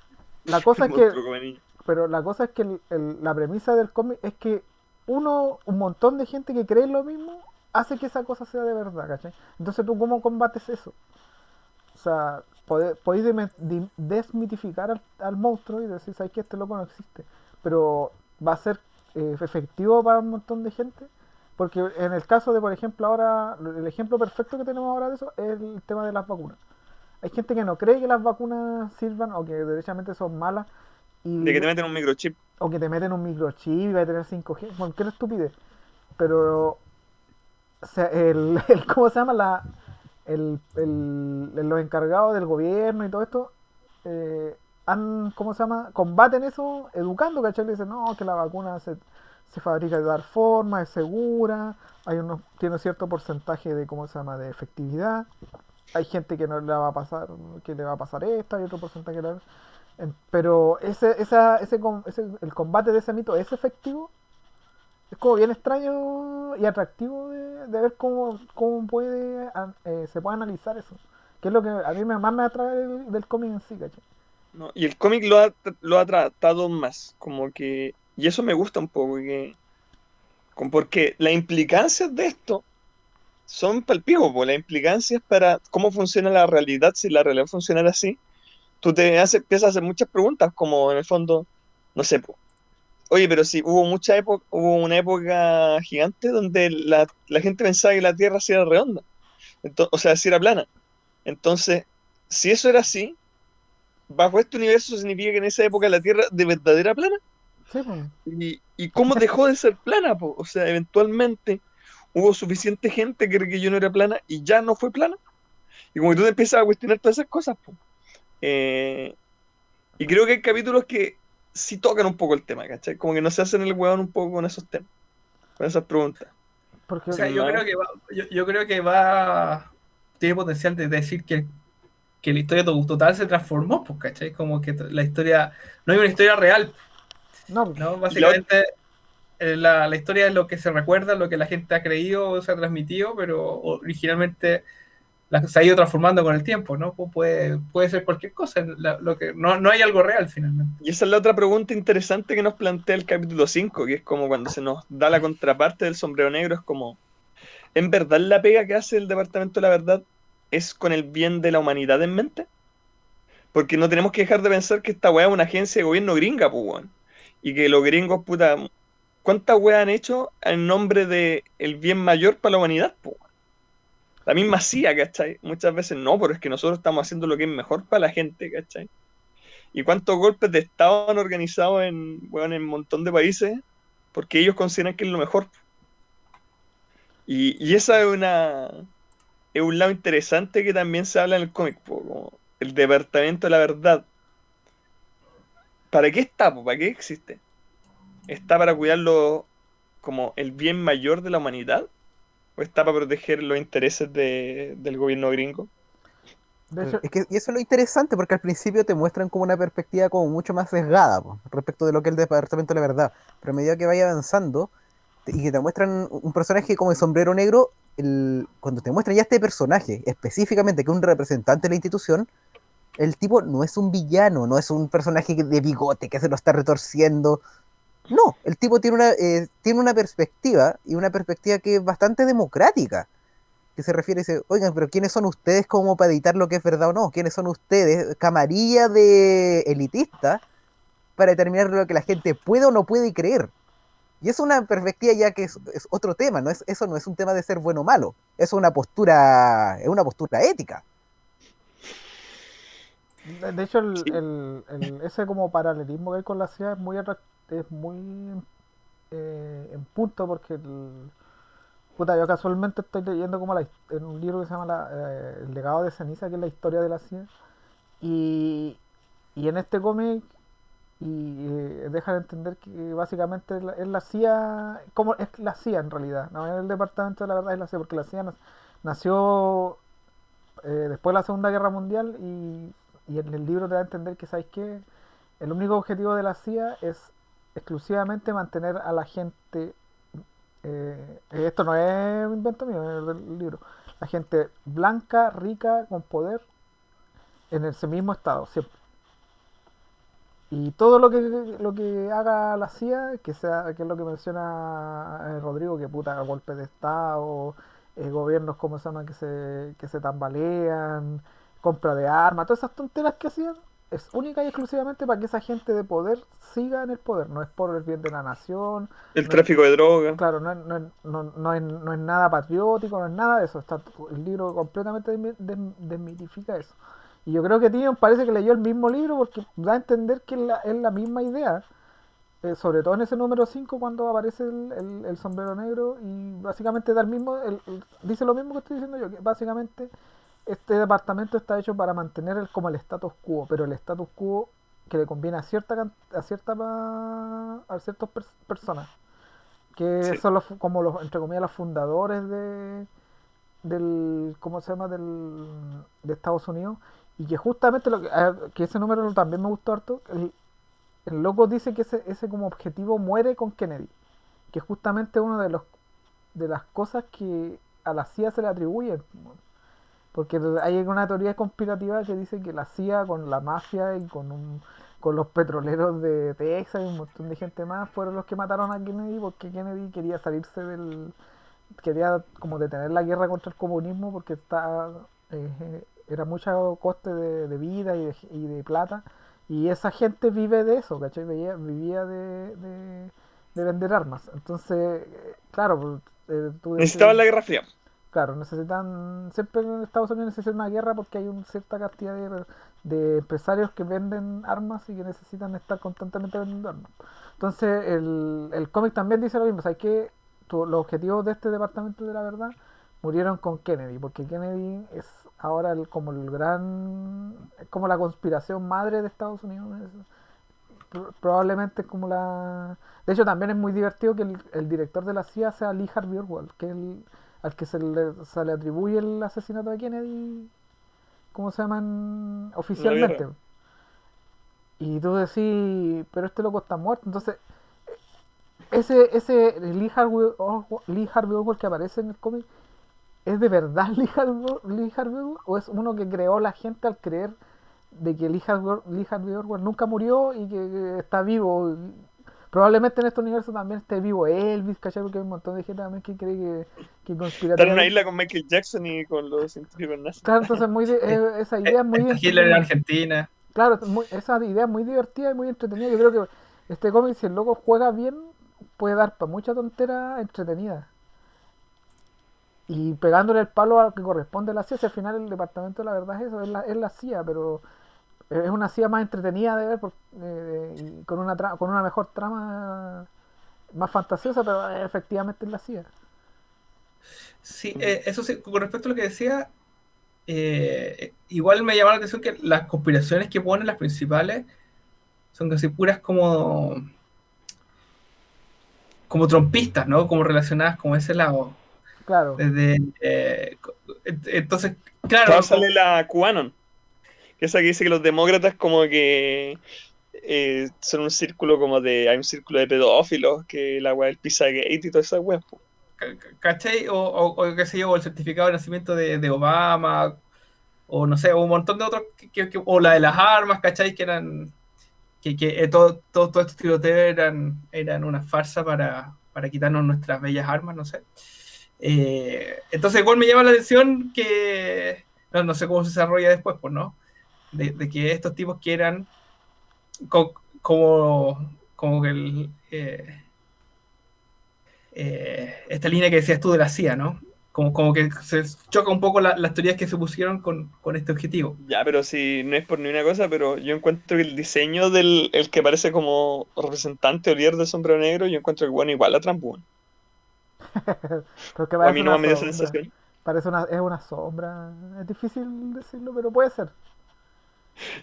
la cosa El es que monstruo come niños. Pero la cosa es que la premisa del cómic es que un montón de gente que cree en lo mismo, hace que esa cosa sea de verdad, ¿cachai? Entonces tú cómo combates eso. O sea, podéis desmitificar al monstruo y decir, ¿sabes que este loco no existe? Pero va a ser efectivo para un montón de gente. Porque en el caso de, por ejemplo, ahora, el ejemplo perfecto que tenemos ahora de eso es el tema de las vacunas. Hay gente que no cree que las vacunas sirvan o que derechamente son malas De y que te meten un microchip. o que te meten un microchip y va a tener 5G, cualquier estupidez. Pero o sea, ¿cómo se llama? Los encargados del gobierno y todo esto ¿cómo se llama? Combaten eso educando, ¿cachai? Le dicen, no, que la vacuna se fabrica de tal forma, es segura, tiene cierto porcentaje de, ¿cómo se llama?, de efectividad. Hay gente que no le va a pasar, que le va a pasar esto, hay otro porcentaje que le va a... Pero el combate de ese mito es efectivo. Es como bien extraño y atractivo de ver cómo se puede analizar eso. Que es lo que a mí más me atrae del cómic en sí, ¿cachai? ¿no? Y el cómic lo ha tratado más, como que, y eso me gusta un poco, porque las implicancias de esto son palpigos, po, las implicancias para cómo funciona la realidad, si la realidad funcionara así, empiezas a hacer muchas preguntas, como en el fondo, no sé, po, oye, pero si hubo una época gigante donde la gente pensaba que la Tierra sí era redonda, o sea, sí era plana. Entonces, si eso era así, bajo este universo significa que en esa época la Tierra de verdad era plana. Sí, pues. ¿Y cómo dejó de ser plana, po? O sea, eventualmente hubo suficiente gente que creyó que yo no era plana y ya no fue plana. Y como que tú te empiezas a cuestionar todas esas cosas, po. Eh, y creo que hay capítulos que sí tocan un poco el tema, ¿cachai? Como que no se hacen el hueón un poco con esos temas, con esas preguntas. Porque O sea, ¿Tenéis más? yo creo que va, tiene potencial de decir que la historia total se transformó, pues, ¿cachai? Como que la historia, no hay una historia real, no, pues, ¿no? Y la otra, Básicamente la historia es lo que se recuerda, lo que la gente ha creído o se ha transmitido, pero originalmente se ha ido transformando con el tiempo, ¿no? Puede ser cualquier cosa, lo que, no hay algo real finalmente. y esa es la otra pregunta interesante que nos plantea el capítulo 5, que es como cuando se nos da la contraparte del sombrero negro, es como, ¿en verdad la pega que hace el Departamento de la Verdad es con el bien de la humanidad en mente? Porque no tenemos que dejar de pensar que esta weá es una agencia de gobierno gringa, pues, weón. Y que los gringos, puta, ¿cuántas weas han hecho en nombre de el bien mayor para la humanidad, pues? La misma CIA, ¿cachai? Muchas veces no, pero es que nosotros estamos haciendo lo que es mejor para la gente, ¿cachai? ¿Y cuántos golpes de Estado han organizado en un montón de países? Porque ellos consideran que es lo mejor. Y esa es un lado interesante que también se habla en el cómic, po, como el Departamento de la Verdad. ¿Para qué está, po? ¿Para qué existe? ¿Está para cuidarlo como el bien mayor de la humanidad? ¿O está para proteger los intereses del gobierno gringo? de hecho, Es que, y eso es lo interesante, porque al principio te muestran como una perspectiva como mucho más sesgada, po, respecto de lo que es el Departamento de la Verdad. Pero a medida que vaya avanzando y que te muestran un personaje como el sombrero negro, cuando te muestran ya este personaje específicamente, que es un representante de la institución, el tipo no es un villano, no es un personaje de bigote que se lo está retorciendo. No, el tipo tiene una perspectiva, y una perspectiva que es bastante democrática, que se refiere y dice, oigan, pero ¿quiénes son ustedes como para editar lo que es verdad o no? ¿Quiénes son ustedes, camarilla de elitista, para determinar lo que la gente puede o no puede creer? Y es una perspectiva ya que es otro tema, eso no es un tema de ser bueno o malo, es una postura ética. de hecho Sí. ese como paralelismo que hay con la CIA es muy en punto porque puta, yo casualmente estoy leyendo como en un libro que se llama El legado de ceniza, que es la historia de la CIA. Y, y en este cómic dejan entender que básicamente es la CIA, como es la CIA en realidad, no es el departamento de la verdad, es la CIA, porque la CIA nació después de la Segunda Guerra Mundial y en el libro te da a entender que, ¿sabes qué? El único objetivo de la CIA es exclusivamente mantener a la gente, esto no es un invento mío, es del libro, la gente blanca, rica, con poder, en ese mismo estado, siempre. Y todo lo que haga la CIA, que es lo que menciona Rodrigo, que puta golpes de Estado, gobiernos como se llama que se tambalean, compra de armas, todas esas tonteras que hacían, es única y exclusivamente para que esa gente de poder siga en el poder. No es por el bien de la nación, El no es, tráfico de drogas. claro, no es nada patriótico, no es nada de eso. El libro completamente desmitifica eso. Y yo creo que Tyrion parece que leyó el mismo libro porque da a entender que es la misma idea, sobre todo en ese número 5 cuando aparece el sombrero negro y básicamente da dice lo mismo que estoy diciendo yo, que básicamente este departamento está hecho para mantener como el status quo, pero el status quo que le conviene a ciertas personas, que Sí. son como entre comillas los fundadores ¿cómo se llama? De Estados Unidos. Y que justamente que ese número también me gustó harto. El loco dice que ese como objetivo muere con Kennedy. Que es justamente uno de las cosas que a la CIA se le atribuyen. Porque hay una teoría conspirativa que dice que la CIA con la mafia y con los petroleros de Texas y un montón de gente más fueron los que mataron a Kennedy porque Kennedy quería salirse quería como detener la guerra contra el comunismo porque era mucho coste de vida y de plata. Y esa gente vive de eso, ¿cachai? Vivía de vender armas. Entonces, claro, pues, tú decís, Necesitaban la Guerra Fría. claro, siempre en Estados Unidos necesitan una guerra porque hay una cierta cantidad de empresarios que venden armas y que necesitan estar constantemente vendiendo armas. Entonces, el cómic también dice lo mismo, o sea, que los objetivos de este departamento de la verdad murieron con Kennedy, porque Kennedy es ahora como es como la conspiración madre de Estados Unidos. Probablemente es como la... De hecho, también es muy divertido que el director de la CIA sea Lee Harvey Oswald, que es al que se le atribuye el asesinato de Kennedy, ¿cómo se llaman? En la vida Oficialmente. real. Y tú decís, pero este loco está muerto. Entonces, ese Lee Harvey Oswald que aparece en el cómic, ¿es de verdad Lee Harvey Oswald? ¿O es uno que creó la gente al creer de que Lee Harvey Oswald nunca murió y que está vivo? Probablemente en este universo también esté vivo Elvis, ¿cachai? Porque hay un montón de gente también que cree que Estar en una conspirativamente... isla con Michael Jackson y con los científicos nazis. Claro, entonces esa idea es muy Está Hitler en entretenida. Argentina. Claro, esa idea es muy divertida y muy entretenida. Yo creo que este cómic, si el loco juega bien, puede dar para mucha tontera entretenida. Y pegándole el palo a lo que corresponde a la CIA, si al final el departamento de la verdad es eso, es la CIA, pero es una CIA más entretenida de ver y con una mejor trama más fantasiosa, pero efectivamente es la CIA. Sí, eso sí, con respecto a lo que decía, igual me llama la atención que las conspiraciones que ponen las principales son casi puras como trompistas, ¿no? Como relacionadas con ese lado. Claro, Desde, entonces, Claro, claro, sale la QAnon, que esa que dice que los demócratas como que son un círculo como de... Hay un círculo de pedófilos, que la weá del Pizzagate y toda esa weá. ¿cachai? O qué sé yo, el certificado de nacimiento de Obama, o no sé, o un montón de otros, o la de las armas, ¿cachai? Que eran, todos estos tiroteos eran una farsa para quitarnos nuestras bellas armas, no sé. Entonces igual me llama la atención que, no sé cómo se desarrolla después, pues, ¿no? De que estos tipos quieran como que esta línea que decías tú de la CIA, ¿no? Como que se choca un poco las teorías que se pusieron con este objetivo. Ya, pero si no es por ni una cosa, pero yo encuentro que el diseño del el que parece como representante o líder del sombrero negro, yo encuentro que bueno, igual a Trump, weón. pero que O a parece mí no una me dio esa sombra. sensación. Es una sombra. Es difícil decirlo, pero puede ser.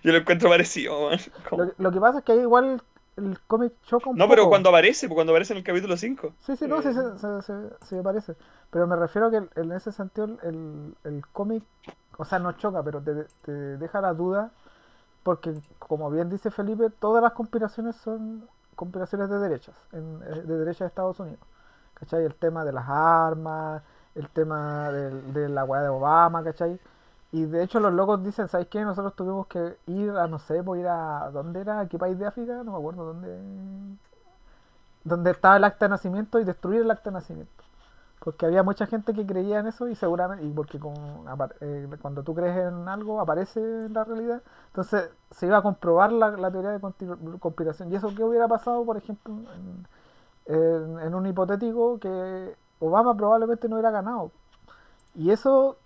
Yo lo encuentro parecido, weón. Como... Lo que pasa es que ahí igual el cómic choca un No, pero poco. cuando aparece en el capítulo 5. Sí, sí, no, sí, sí me parece. Pero me refiero a que en ese sentido el cómic, o sea, no choca, pero te deja la duda, porque como bien dice Felipe, todas las conspiraciones son conspiraciones de derechas, de derecha de Estados Unidos. ¿Cachai? El tema de las armas, el tema de la weá de Obama, ¿cachai? Y de hecho los locos dicen, ¿sabes qué? Nosotros tuvimos que ir a, no sé, pues ir a, ¿dónde era? ¿A qué país de África? No me acuerdo dónde. Donde estaba el acta de nacimiento y destruir el acta de nacimiento. Porque había mucha gente que creía en eso y seguramente, y porque cuando tú crees en algo aparece en la realidad, entonces se iba a comprobar la teoría de conspiración. ¿Y eso qué hubiera pasado, por ejemplo, en un hipotético que Obama probablemente no hubiera ganado? Y eso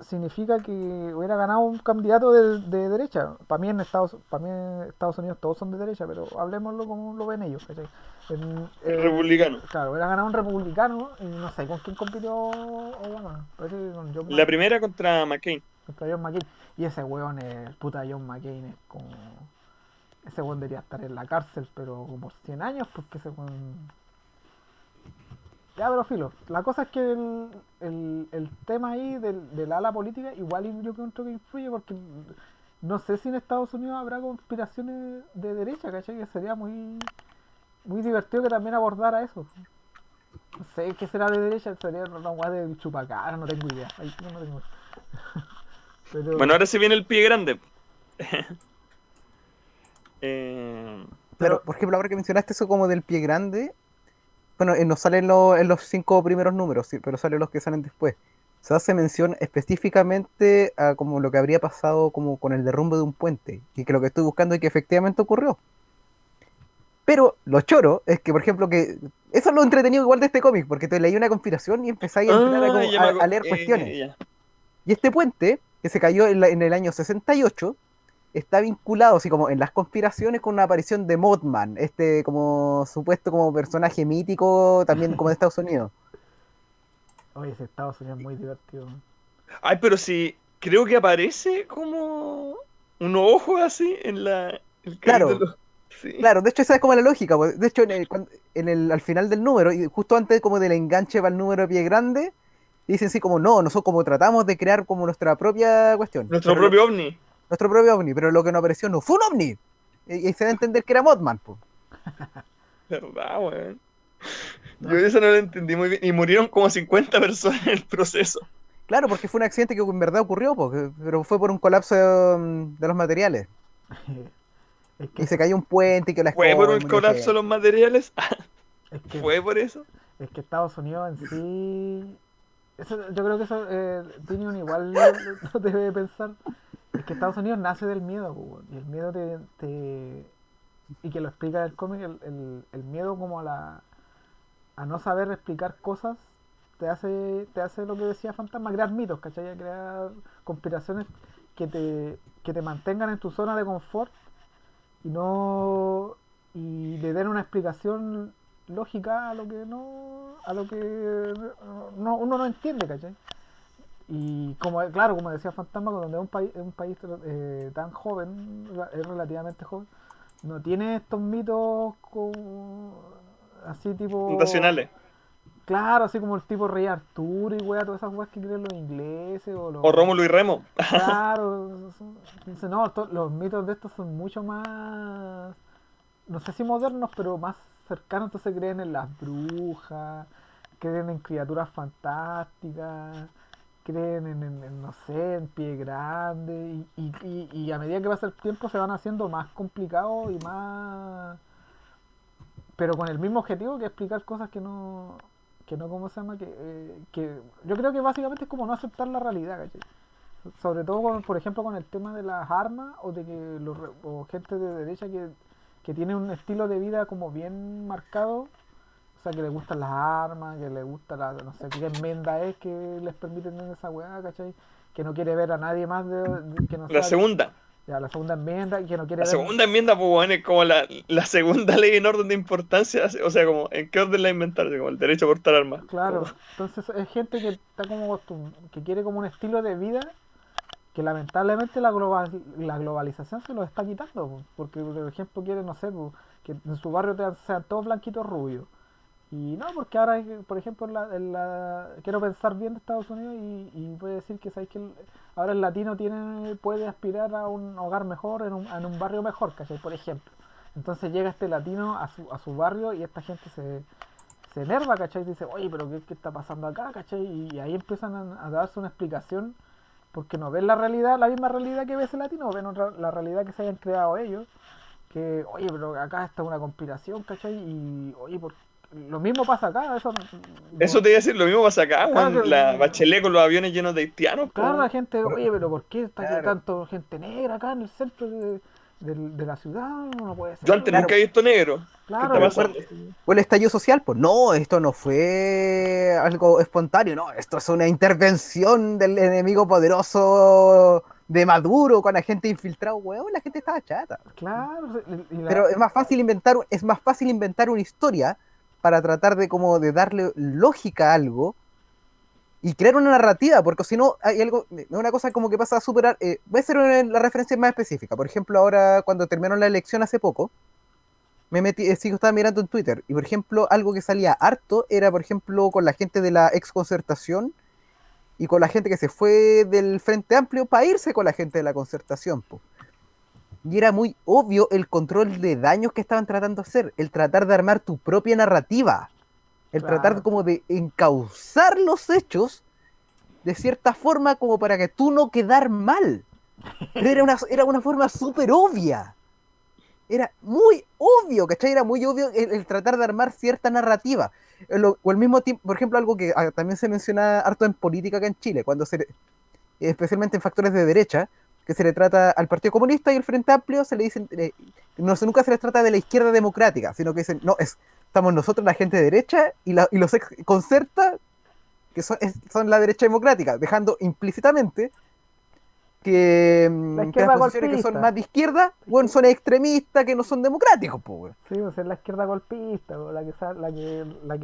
significa que hubiera ganado un candidato de derecha. Para mí en Estados Unidos todos son de derecha, pero hablemoslo como lo ven ellos, ¿cachai? Republicano. Claro, hubiera ganado un republicano y no sé con quién compitió Obama. Parece que con La primera contra McCain. contra John McCain. Y ese weón, puta John McCain es como... Ese weón debería estar en la cárcel, pero como 100 años, porque ese weón... Ya, pero filo. La cosa es que el tema ahí del ala política, igual yo creo que influye porque no sé si en Estados Unidos habrá conspiraciones de derecha, ¿cachai? Que sería muy divertido que también abordara eso. No sé qué será de derecha, sería una weá de chupacabra, no tengo idea. Ahí no tengo. Pero, Bueno, ahora se viene el pie grande. Eh, Claro, por ejemplo, ahora que mencionaste eso como del pie grande, bueno, no salen en los 5 primeros números, sí, pero salen los que salen después. Se hace mención específicamente a como lo que habría pasado como con el derrumbe de un puente, y que lo que estoy buscando es que efectivamente ocurrió. Pero lo choro es que, por ejemplo, que eso es lo entretenido igual de este cómic, porque te leí una conspiración y empezáis a entrar a, como ya me a acuerdo. leer cuestiones. Ya. Y este puente, que se cayó en el año 68, está vinculado, así como en las conspiraciones, con una aparición de Mothman, este como supuesto como personaje mítico también como de Estados Unidos. oye, ese Estados Unidos es muy divertido. Ay, pero sí, creo que aparece como un ojo así en el Claro, capítulo. Sí. claro, de hecho esa es como la lógica, pues. De hecho al final del número, y justo antes como del enganche para el número de pie grande, dicen así como, no, nosotros como tratamos de crear como nuestra propia cuestión, Nuestro propio ovni. nuestro propio ovni, pero lo que nos apareció no fue un ovni. Y se da a entender que era Mothman, pues. ¿Verdad, weón? No, Yo eso no lo entendí muy bien. Y murieron como 50 personas en el proceso. Claro, porque fue un accidente que en verdad ocurrió, pues, pero fue por un colapso de los materiales. es que Y se eso, cayó un puente y que la ¿Fue por escoba y un murió colapso de gente. los materiales? es que, ¿Fue por eso? es que Estados Unidos en sí, yo creo que eso Tinion igual lo debe pensar. Es que Estados Unidos nace del miedo, po, weón, y el miedo y que lo explica el cómic, el miedo como a no saber explicar cosas te hace lo que decía Fantasma, crear mitos, ¿cachai? A crear conspiraciones que te mantengan en tu zona de confort y no y le den una explicación lógica a lo que uno no entiende, ¿cachai? Y como claro, como decía Fantasma, donde es un país tan joven, es relativamente joven, no tiene estos mitos así tipo, Fundacionales. claro, así como el tipo Rey Arturo y wea, todas esas weas que creen los ingleses o O los, Rómulo y Remo. claro, entonces, no, los mitos de estos son mucho más, no sé si modernos, pero más cercanos. Entonces creen en las brujas, creen en criaturas fantásticas, creen no sé, en pie grande, y a medida que pasa el tiempo se van haciendo más complicados y más, pero con el mismo objetivo, que explicar cosas que no, ¿cómo se llama? Que yo creo que básicamente es como no aceptar la realidad, ¿cachai? Sobre todo, por ejemplo, con el tema de las armas, o de que o gente de derecha que tiene un estilo de vida como bien marcado, o sea, que le gustan las armas, que le gusta no sé qué enmienda es que les permiten tener esa weá, ¿cachai? Que no quiere ver a nadie más que no La sea segunda. ya, la segunda enmienda, que no quiere La ver. segunda enmienda, pues, bueno, es como la segunda ley en orden de importancia. O sea, como, ¿en qué orden la inventaron? Como el derecho a portar armas. Como, Claro, entonces es gente que está como que quiere como un estilo de vida que lamentablemente la globalización se los está quitando, po, porque por ejemplo quieren, no sé, po, que en su barrio sean todos blanquitos rubios. Y no, porque ahora, por ejemplo, quiero pensar bien de Estados Unidos y puede decir que, ¿sabes? Ahora el latino puede aspirar a un hogar mejor, en un barrio mejor, ¿cachai? Por ejemplo. Entonces llega este latino a su barrio y esta gente se enerva, ¿cachai? Dice, oye, pero ¿qué está pasando acá, ¿cachai? Y ahí empiezan a darse una explicación porque no ven la realidad, la misma realidad que ve ese latino, ven la realidad que se hayan creado ellos, que, oye, pero acá está una conspiración, ¿cachai? Y, oye, lo mismo pasa acá, eso eso te iba a decir, lo mismo pasa acá, claro weón. La que, Bachelet con los aviones llenos de haitianos, pues, claro, la weón. gente, Pero, oye, pero ¿por qué está aquí claro, tanto gente negra acá en el centro de la ciudad? No puede Yo ser, antes nunca claro, he visto negro. ¿Qué está claro, pero pasando? fue el estallido social, pues no, esto no fue algo espontáneo, no, esto es una intervención del enemigo poderoso de Maduro con la gente infiltrada, weón, la gente estaba chata. claro, Pero es más fácil inventar una historia para tratar de como de darle lógica a algo y crear una narrativa, porque si no hay algo, una cosa como que pasa súper, voy a hacer la referencia más específica. Por ejemplo, ahora cuando terminó la elección hace poco, me metí, sí, estaba mirando en Twitter, y por ejemplo, algo que salía harto era, por ejemplo, con la gente de la ex concertación y con la gente que se fue del Frente Amplio para irse con la gente de la concertación, po. Y era muy obvio el control de daños que estaban tratando de hacer, el tratar de armar tu propia narrativa, el tratar claro, como de encauzar los hechos de cierta forma como para que tú no quedar mal. Pero era una forma súper obvia. Era muy obvio, ¿cachai? Era muy obvio el tratar de armar cierta narrativa. O al mismo tiempo, por ejemplo, algo que también se menciona harto en política acá en Chile, especialmente en factores de derecha, que se le trata al Partido Comunista y al Frente Amplio, se le dicen, nunca se les trata de la izquierda democrática, sino que dicen, no, estamos nosotros la gente de derecha y los ex concerta, que son la derecha democrática, dejando implícitamente La que las izquierda posiciones que son golpista. más de izquierda, bueno, son extremistas, que no son democráticos, pues, weón. Sí, pues es la izquierda golpista, po,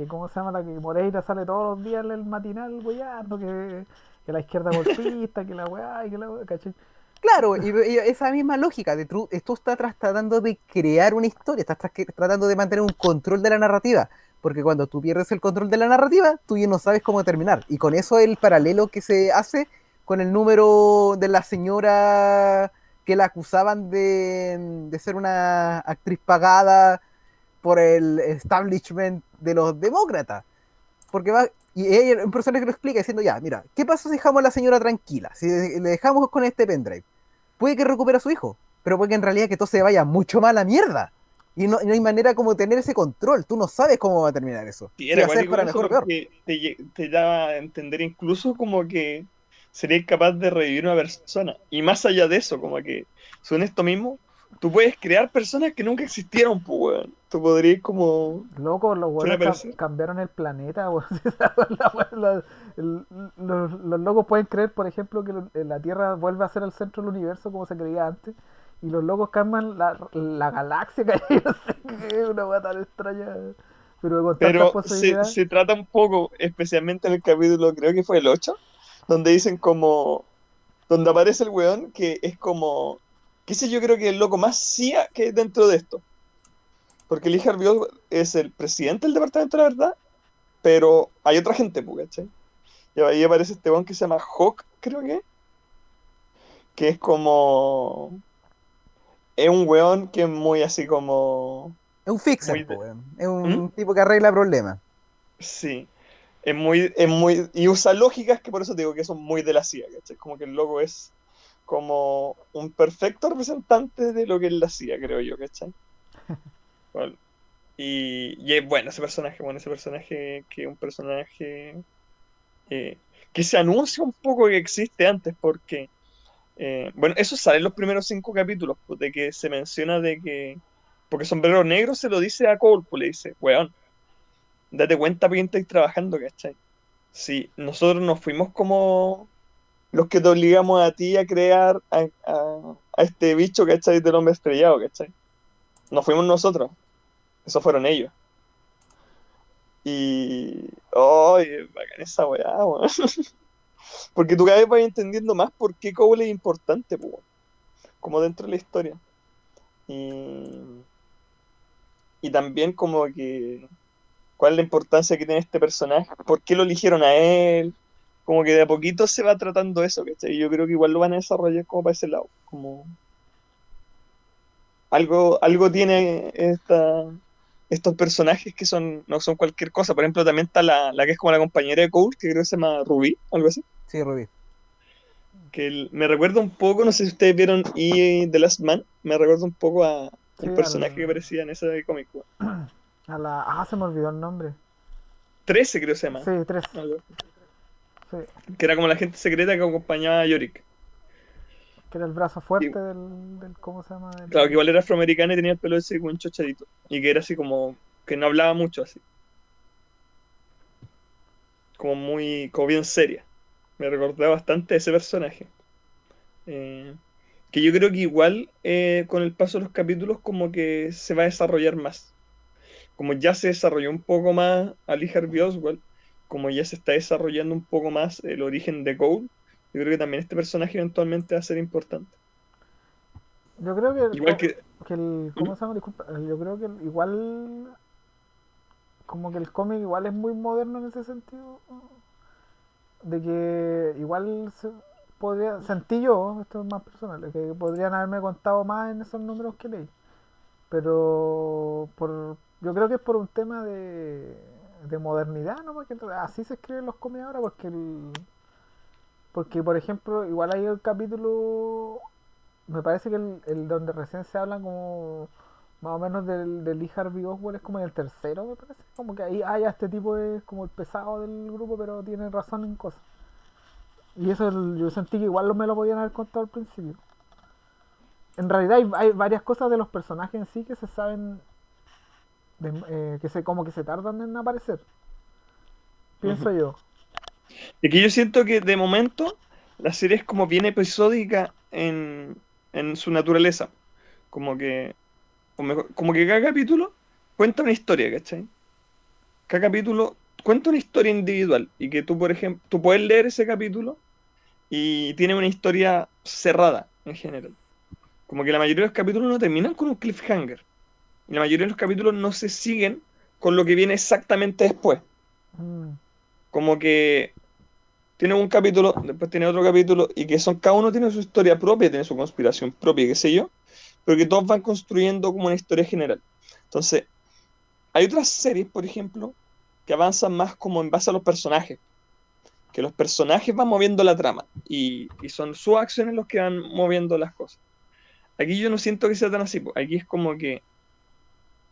¿cómo se llama? La que Moreira sale todos los días en el matinal, weyando, que la izquierda golpista, que la weá, y que la weá, ¿cachai? Claro, y esa misma lógica de tú estás tratando de crear una historia, tratando de mantener un control de la narrativa, porque cuando tú pierdes el control de la narrativa, tú ya no sabes cómo terminar. Y con eso el paralelo que se hace con el número de la señora que la acusaban de ser una actriz pagada por el establishment de los demócratas. Porque va, y ella, un personaje que lo explica diciendo, ya, mira, ¿qué pasa si dejamos a la señora tranquila? Si le dejamos con este pendrive, puede que recupere a su hijo, pero puede que en realidad que todo se vaya mucho más a la mierda. Y no hay manera como tener ese control. Tú no sabes cómo va a terminar eso. Sí, Si era va a ser acuático para eso mejor o peor. porque te daba a entender incluso como que serías capaz de revivir una persona. Y más allá de eso, como que son esto mismo, tú puedes crear personas que nunca existieron, pues, weón. Tú podrías como Loco, los hacer buenos aparecer. cambiaron el planeta, weón. La weá, los locos pueden creer, por ejemplo, que la Tierra vuelve a ser el centro del universo como se creía antes. Y los locos cambian la galaxia, que no sé qué, una weá tan extraña. Pero con tantas Pero posibilidades. se trata un poco, especialmente en el capítulo, creo que fue el 8 donde dicen como, donde aparece el weón que es como, qué sé yo, creo que el loco más CIA que hay dentro de esto. Porque Lee Harvey Oswald es el presidente del Departamento de la Verdad, pero hay otra gente, pues, ¿cachai? Y ahí aparece este weón que se llama Hawk, creo que es como, es un weón que es muy así como, Es un fixer, muy po, de, weón. Es ¿Mm? un tipo que arregla problemas. Sí. Y usa lógicas que por eso te digo que son muy de la CIA, ¿cachai? Como que el loco es como un perfecto representante de lo que es la CIA, creo yo, ¿cachai? Bueno, y es bueno, ese personaje que es un personaje que se anuncia un poco que existe antes, porque, bueno, eso sale en los primeros 5 capítulos, pues, de que se menciona de que, porque Sombrero Negro se lo dice a Cole, pues le dice, weón, date cuenta que estáis trabajando, ¿cachai? Si nosotros nos fuimos como los que te obligamos a ti a crear a este bicho, ¿cachai? Del hombre estrellado, ¿cachai? No fuimos nosotros, esos fueron ellos. Y. ¡Ay, bacán esa weá, weón! Porque tú cada vez vas entendiendo más por qué Cole es importante, pues, weón, como dentro de la historia. Y, y también como que cuál es la importancia que tiene este personaje, por qué lo eligieron a él, como que de a poquito se va tratando eso, ¿cachai? Y yo creo que igual lo van a desarrollar como para ese lado, como algo tiene estos personajes que no son cualquier cosa. Por ejemplo, también está la que es como la compañera de Cole, que creo que se llama Ruby, algo así. Sí, Rubí. Que me recuerda un poco, no sé si ustedes vieron The Last Man, me recuerda un poco a Sí, un personaje que aparecía en ese cómic, weón. se me olvidó el nombre. 13 creo que se llama. Sí, tres. Algo. Sí, Que era como la gente secreta que acompañaba a Yorick. que era el brazo Y, fuerte del ¿cómo se llama? claro, que igual era afroamericana y tenía el pelo ese con chochadito. Y que era así como, que no hablaba mucho así. Como bien seria. Me recordaba bastante a ese personaje. Eh, que yo creo que igual con el paso de los capítulos como que se va a desarrollar más. Como ya se desarrolló un poco más a Lee Harvey Oswald, como ya se está desarrollando un poco más el origen de Cole, yo creo que también este personaje eventualmente va a ser importante. Yo creo que Igual que... ¿Mm? ¿cómo se llama? Disculpa, yo creo que igual, como que el cómic igual es muy moderno en ese sentido, de que igual sentí yo, esto es más personal, de que podrían haberme contado más en esos números que leí, pero yo creo que es por un tema de modernidad, ¿no? Porque así se escriben los cómics ahora, porque Porque, por ejemplo, igual hay el capítulo, me parece que el donde recién se habla como más o menos del Lee Harvey Oswald es como en el tercero, me parece. Como que ahí, ya este tipo es como el pesado del grupo, pero tiene razón en cosas. Y eso yo sentí que igual me lo podían haber contado al principio. En realidad hay varias cosas de los personajes en sí que se saben, como que se tardan en aparecer, pienso Ujú. yo. Y que yo siento que de momento la serie es como bien episódica en su naturaleza. Como que, como que cada capítulo cuenta una historia, ¿cachai? Cada capítulo cuenta una historia individual y que tú, por ejemplo, tú puedes leer ese capítulo y tiene una historia cerrada en general. Como que la mayoría de los capítulos no terminan con un cliffhanger. Y la mayoría de los capítulos no se siguen con lo que viene exactamente después. Mm, Como que tiene un capítulo, después tiene otro capítulo, y que son, cada uno tiene su historia propia, tiene su conspiración propia, qué sé yo, pero que todos van construyendo como una historia general. Entonces, hay otras series, por ejemplo, que avanzan más como en base a los personajes, que los personajes van moviendo la trama, y son sus acciones los que van moviendo las cosas. Aquí yo no siento que sea tan así, po. Aquí es como que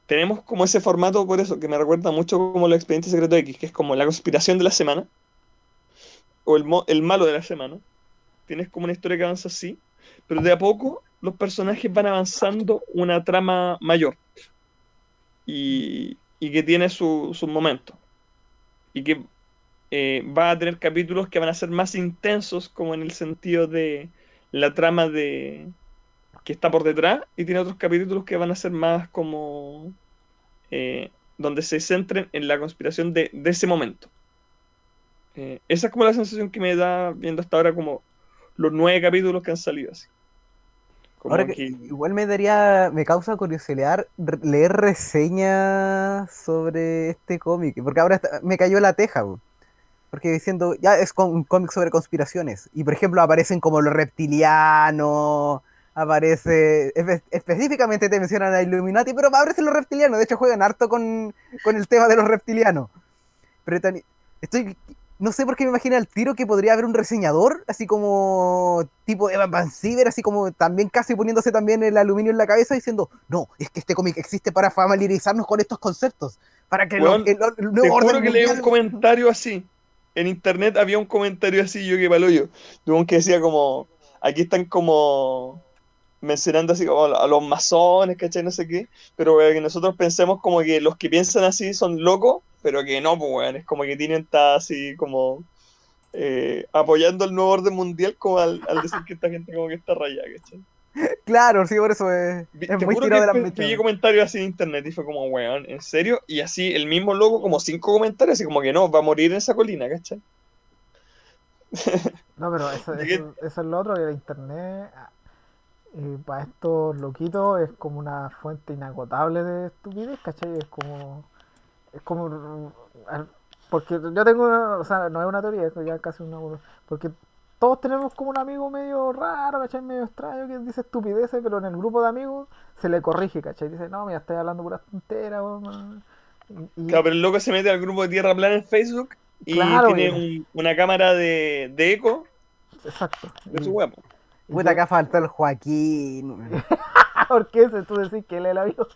tenemos como ese formato, por eso, que me recuerda mucho como los Expedientes Secretos X, que es como la conspiración de la semana, o el malo de la semana. Tienes como una historia que avanza así, pero de a poco los personajes van avanzando una trama mayor y que tiene sus momentos. Y que va a tener capítulos que van a ser más intensos, como en el sentido de la trama que está por detrás, y tiene otros capítulos que van a ser más como donde se centren en la conspiración de ese momento. Esa es como la sensación que me da viendo hasta ahora como los 9 capítulos que han salido así. Ahora Como que que, igual me causa curiosidad leer reseñas sobre este cómic, porque ahora me cayó la teja, po. Porque diciendo, ya es un cómic sobre conspiraciones, y por ejemplo aparecen como los reptilianos, específicamente te mencionan a Illuminati, pero aparecen los reptilianos, de hecho juegan harto con el tema de los reptilianos. Pero estoy, no sé por qué me imagino al tiro que podría haber un reseñador, así como tipo Evan Van Siever, así como también casi poniéndose también el aluminio en la cabeza, diciendo, no, es que este cómic existe para familiarizarnos con estos conceptos, para que weón, el te nuevo juro orden que leí un mundial... comentario así. En internet había un comentario así, yo que palo yo. De un que decía como, aquí están como mencionando así como a los masones, ¿cachai? No sé qué. Pero que nosotros pensemos como que los que piensan así son locos, pero que no, pues weón, es como que tienen está así como apoyando el nuevo orden mundial como al decir que esta gente como que está rayada, ¿cachai? Claro, sí, por eso es Te muy juro tirado que de las mechas. pillé comentarios así en internet y fue como, weón, ¿en serio? Y así el mismo loco, como 5 comentarios, así como que no, va a morir en esa colina, ¿cachai? no, pero eso, Llegué- eso, eso es lo otro, que la internet para estos loquitos es como una fuente inagotable de estupidez, ¿cachai? Es como al- porque yo tengo o sea, no es una teoría, es ya casi una, porque todos tenemos como un amigo medio raro, ¿cachai? Medio extraño que dice estupideces, pero en el grupo de amigos se le corrige, ¿cachai? Dice, no, mira, estoy hablando puras tonteras, weón". Claro, pero el loco se mete al grupo de Tierra Plana en Facebook y Claro, tiene una cámara de eco exacto. de su web. Y Puta, que, acá faltó el Joaquín. ¿por qué ese tú decís que él es el amigo?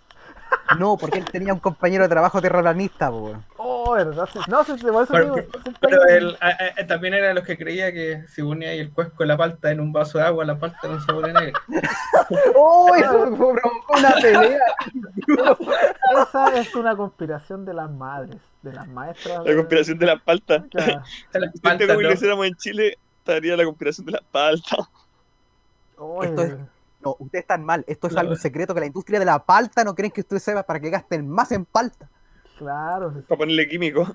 No, porque él tenía un compañero de trabajo terraplanista, po, weón. Oh, verdad, sí. No, sí, sí, por eso te digo, siempre Pero hay él también era de los que creía que si ponía ahí el cuesco de la palta en un vaso de agua, la palta no se pone negra. ¡Oh! Eso no, me provocó una pelea. es- esa es una conspiración de las madres, de las maestras La de... conspiración de las paltas. Claro. De las Si este paltas, cómic lo ¿no? hiciéramos en Chile, estaría la conspiración de las paltas. Esto es. Oye, No, ustedes están mal. Esto es algo La- secreto que la industria de la palta no quieren que ustedes sepan para que gasten más en palta. claro, sí, Para ponerle químico.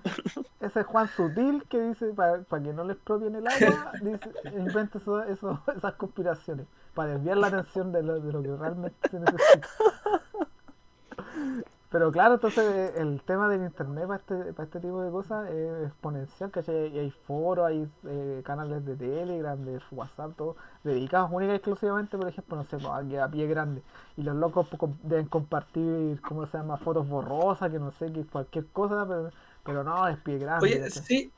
ese es Juan Sutil que dice, para que no les propien el agua, dice, inventa esas conspiraciones, para desviar la atención de lo que realmente se necesita. Pero claro, entonces el tema del internet para este tipo de cosas es exponencial, ¿cachai? Y hay foros, hay canales de Telegram, de WhatsApp, todo, dedicados única y exclusivamente, por ejemplo, no sé, pues, a pie grande. Y los locos deben compartir, ¿cómo se llama? Fotos borrosas, que no sé, que cualquier cosa, pero no, es pie grande, Oye, ¿cachai? sí,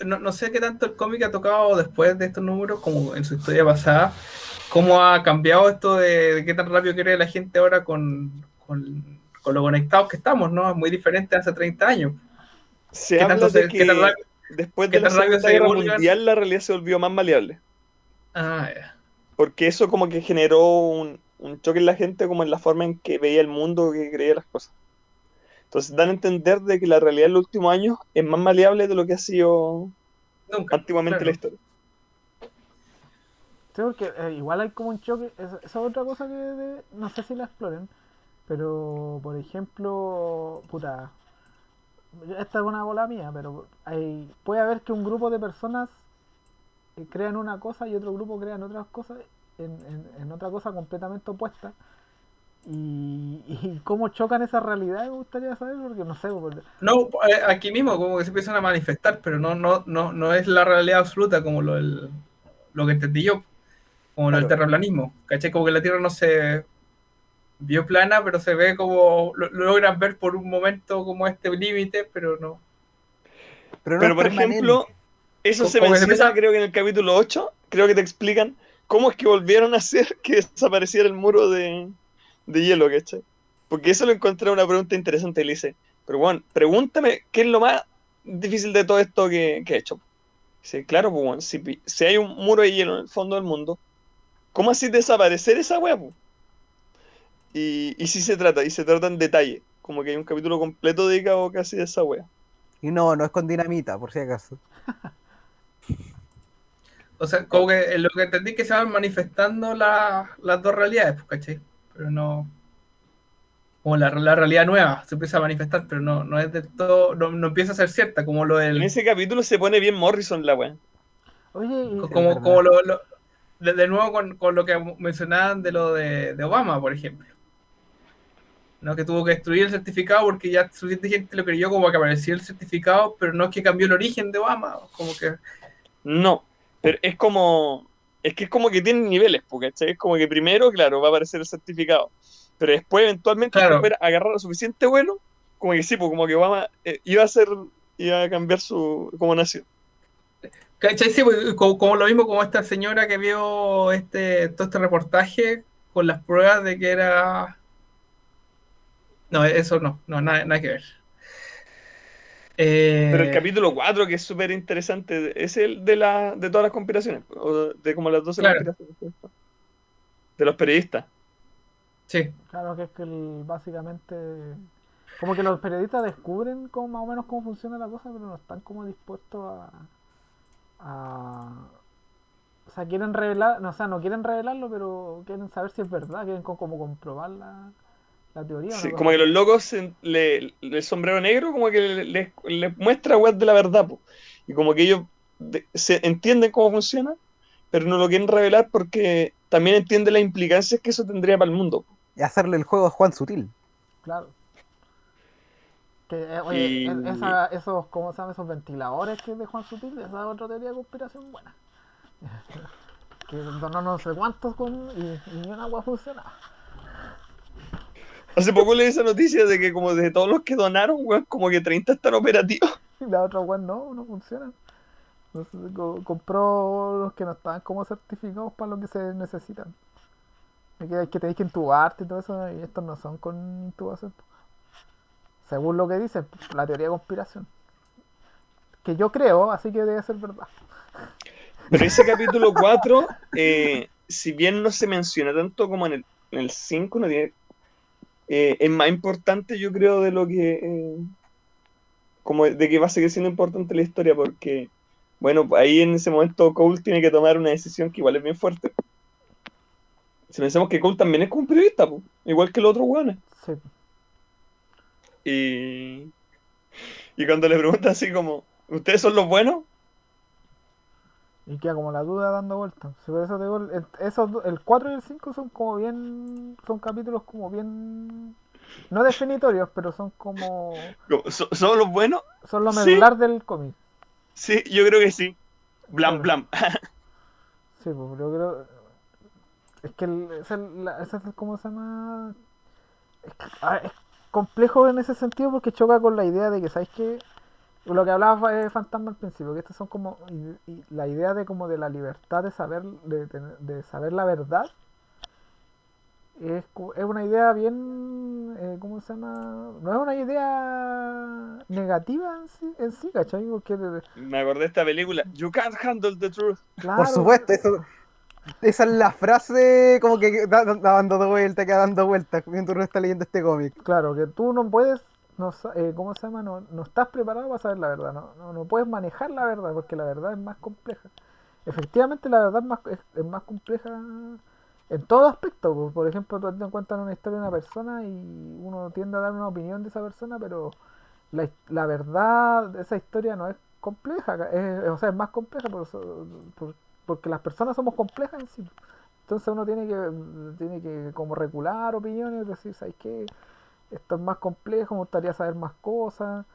no sé qué tanto el cómic ha tocado después de estos números, como en su historia pasada, cómo ha cambiado esto de qué tan rápido quiere la gente ahora con lo conectados que estamos, ¿no? Es muy diferente hace 30 años. Se habla de que después qué de la tan rápido Segunda se Guerra divulgan? Mundial la realidad se volvió más maleable. Ah, ya. Porque eso como que generó un choque en la gente como en la forma en que veía el mundo, que creía las cosas. Entonces dan a entender de que la realidad en los últimos años es más maleable de lo que ha sido Nunca, antiguamente la claro. historia. Sí, porque igual hay como un choque. Esa es otra cosa que no sé si la exploren. Pero, por ejemplo, puta, esta es una bola mía, pero puede haber que un grupo de personas crean una cosa y otro grupo crean otras cosas en otra cosa completamente opuesta. Y cómo chocan esas realidades me gustaría saber, porque no sé. No, aquí mismo como que se empiezan a manifestar, pero no es la realidad absoluta como lo que entendí yo, como lo del Claro. terraplanismo. ¿Cachai? Como que la Tierra no se vio plana, pero se ve como lo logran ver por un momento como este límite, pero no. Pero no es Pero por permanente. ejemplo, eso se Como que se menciona empieza. creo que en el capítulo 8 creo que te explican cómo es que volvieron a hacer que desapareciera el muro de hielo, ¿cachai? Porque eso lo encontré una pregunta interesante y le dice, pero bueno, pregúntame qué es lo más difícil de todo esto que he hecho. Dice, claro, pues bueno, si hay un muro de hielo en el fondo del mundo, ¿cómo así desaparecer esa wea, po? Y sí se trata en detalle, como que hay un capítulo completo dedicado casi a esa wea. Y no es con dinamita, por si acaso. O sea, Oh, como que lo que entendí es que se van manifestando las dos realidades, pues, ¿cachai? Pero no. Como la realidad nueva se empieza a manifestar, pero no es del todo. No empieza a ser cierta, como lo en del. ese capítulo se pone bien Morrison la wea. Oye, Sí, es Como verdad. de nuevo con lo que mencionaban de lo de Obama, por ejemplo. ¿No? Que tuvo que destruir el certificado porque ya suficiente gente lo creyó como que apareció el certificado, pero no es que cambió el origen de Obama. Como que. No, pero es que es como que tienen niveles, porque es como que primero, claro, va a aparecer el certificado, pero después eventualmente esta Claro, mujer agarrar lo suficiente vuelo, como que sí, pues como que Obama iba a cambiar su, como nación. ¿cachai? Sí, pues, como lo mismo como esta señora que vio todo este reportaje con las pruebas de que era. No, eso no, nada que ver. Pero el Eh, capítulo 4 que es súper interesante, es el de todas las conspiraciones, o de como las 12 claro, conspiraciones, de los periodistas. sí, sí, claro que es que básicamente. Como que los periodistas descubren más o menos cómo funciona la cosa, pero no están como dispuestos a o sea, quieren revelar, no, o sea, no quieren revelarlo, pero quieren saber si es verdad, quieren como comprobar la teoría, una Sí, cosa como que así. los locos, el sombrero negro, como que les muestra web de la verdad, po. Y como que ellos se entienden cómo funciona, pero no lo quieren revelar porque también entienden las implicancias que eso tendría para el mundo, po. Y hacerle el juego a Juan Sutil. Claro. Que, oye, Y esos, ¿cómo se llaman? Esos ventiladores que es de Juan Sutil, esa es otra teoría de conspiración buena. Que donó no sé cuántos y ni una agua funcionaba. hace poco leí esa noticia de que como de todos los que donaron, weón, como que 30 están operativos. Y la otra agua no funcionan. Entonces compró los que no estaban como certificados para lo que se necesitan. Que tenéis que intubarte y todo eso, y estos no son con intubación. Según lo que dice la teoría de conspiración. Que yo creo, así que debe ser verdad. Pero ese capítulo 4 si bien no se menciona tanto como en el 5 no tiene, es más importante, yo creo, de lo que como de que va a seguir siendo importante la historia, porque, bueno, ahí en ese momento Cole tiene que tomar una decisión que igual es bien fuerte. Si pensamos que Cole también es como un periodista, po, igual que los otros weones. Sí. Y, y cuando le preguntan así como, ¿ustedes son los buenos? Y queda como la duda dando vueltas. Sí, por eso te digo, el 4 y el 5 son como bien. Son capítulos como bien. No definitorios, pero son como. ¿Son los buenos? Son lo Sí, medular del cómic. sí, yo creo que sí. Blam, Claro. blam. Sí, pues yo creo. Es que ese es ¿cómo se llama? Es complejo en ese sentido porque choca con la idea de que, ¿sabes qué? Lo que hablaba Fantasma al principio, que estas son como y la idea de como de la libertad de saber de saber la verdad es una idea bien ¿cómo se llama? No es una idea negativa en sí, ¿cachai? Porque Me acordé de esta película, You can't handle the truth. Por claro, supuesto, esa es la frase como que dando vuelta, queda dando vueltas mientras uno está leyendo este cómic. claro, que tú no puedes, ¿cómo se llama? No estás preparado para saber la verdad, no puedes manejar la verdad, porque la verdad es más compleja. Efectivamente, la verdad es más compleja en todo aspecto. Por ejemplo, tú te cuentas una historia de una persona y uno tiende a dar una opinión de esa persona, pero la verdad de esa historia no es compleja, o sea, es más compleja por- porque las personas somos complejas en sí. Entonces uno tiene que como regular opiniones, decir, ¿sabes qué? Esto es más complejo, me gustaría saber más cosas.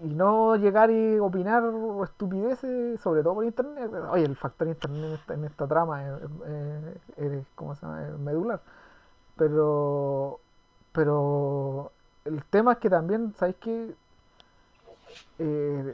Y no llegar y opinar estupideces, sobre todo por internet. Oye, el factor internet en esta trama ¿cómo se llama? Es medular. Pero, pero el tema es que también, ¿sabéis que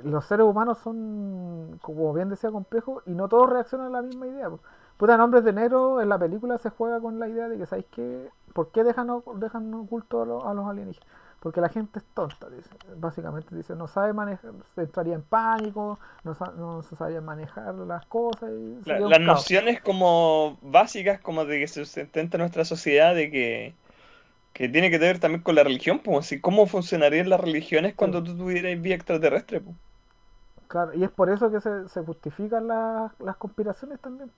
los seres humanos son, como bien decía, complejos y no todos reaccionan a la misma idea? Po. Puta, en Hombres de Negro, en la película se juega con la idea de que, ¿sabéis qué? ¿Por qué dejan oculto a los alienígenas? Porque la gente es tonta, dice. Básicamente dice, no sabe manejar, se entraría en pánico, no se sabía manejar las cosas y sería un Las caos. nociones como básicas, como de que se sustenta nuestra sociedad, de que tiene que ver también con la religión, pues, así, ¿cómo funcionarían las religiones Sí, cuando tú tuvieras vida extraterrestre, pues? claro, y es por eso que se justifican las conspiraciones también,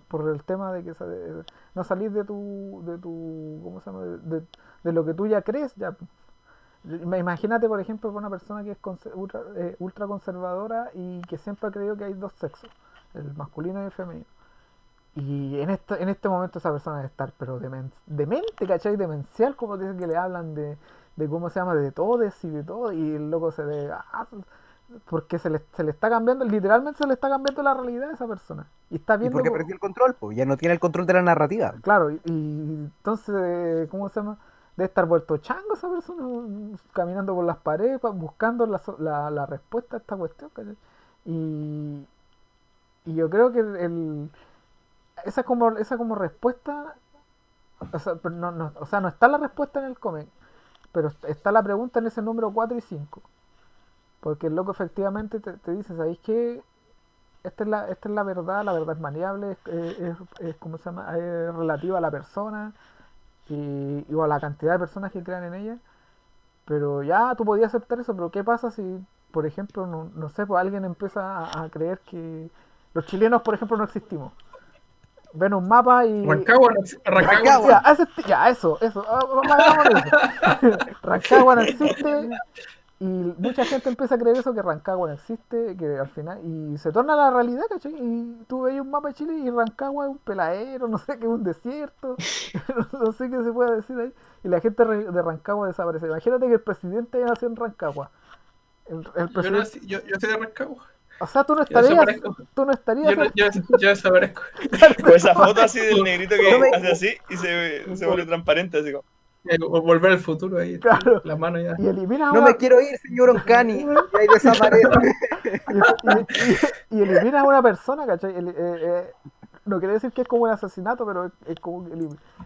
por el tema de que no salís de tu, ¿cómo se llama? De lo que tú ya crees, ya. Imagínate, por ejemplo, una persona que es ultra conservadora y que siempre ha creído que hay dos sexos, el masculino y el femenino. Y en este momento esa persona debe estar, pero demente, ¿cachai? Demencial, como dicen que le hablan de cómo se llama, de todes y de todo, y el loco se ve, porque se le está cambiando, literalmente se le está cambiando la realidad a esa persona. Y está Y viendo, porque perdió el control, pues ya no tiene el control de la narrativa. claro, y entonces, ¿cómo se llama? Debe estar vuelto chango esa persona, caminando por las paredes, buscando la respuesta a esta cuestión, ¿cachai? Y, y yo creo que esa como respuesta, o sea, pero o sea, no está la respuesta en el cómic, pero está la pregunta en ese número 4 y 5. Porque el loco efectivamente te dice, ¿sabéis qué? Esta es la verdad, la verdad es maniable, ¿cómo se llama? Es relativa a la persona y a la cantidad de personas que crean en ella. Pero ya tú podías aceptar eso, pero ¿qué pasa si, por ejemplo, no sé, pues alguien empieza a creer que los chilenos, por ejemplo, no existimos? Ven un mapa y Rancagua no. ya, Rancagua. eso, vayamos de eso. Rancagua no existe y mucha gente empieza a creer eso, que Rancagua no existe, que al final, y se torna la realidad, ¿cachai? Y tú veis un mapa de Chile y Rancagua es un peladero, no sé qué, es un desierto, no sé qué se puede decir ahí, y la gente de Rancagua desaparece. Imagínate que el presidente haya nacido en Rancagua. El Yo, presidente, yo soy de Rancagua. o sea, tú no Yo estarías, desaparezco. tú no estarías, Yo desaparezco. Con esa foto así del negrito No que me, hace así y se vuelve transparente, así como. Volver al futuro ahí, claro, la mano ya. y eliminas a no una, me quiero ir, señor Oncani. Y ahí desaparece. y eliminas a una persona, ¿cachai? No quiere decir que es como un asesinato, pero es como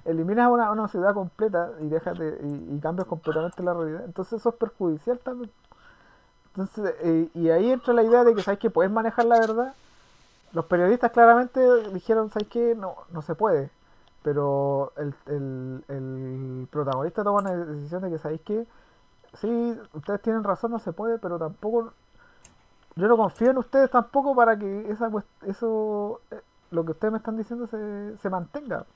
eliminas a una ciudad completa y y cambias completamente la realidad. Entonces eso es perjudicial también. Entonces, y ahí entra la idea de que, ¿sabes que puedes manejar la verdad? Los periodistas claramente dijeron, ¿sabes qué? No se puede. Pero el protagonista toma una decisión de que, ¿sabéis qué? Sí, ustedes tienen razón, no se puede, pero tampoco, yo no confío en ustedes tampoco para que eso, lo que ustedes me están diciendo se mantenga.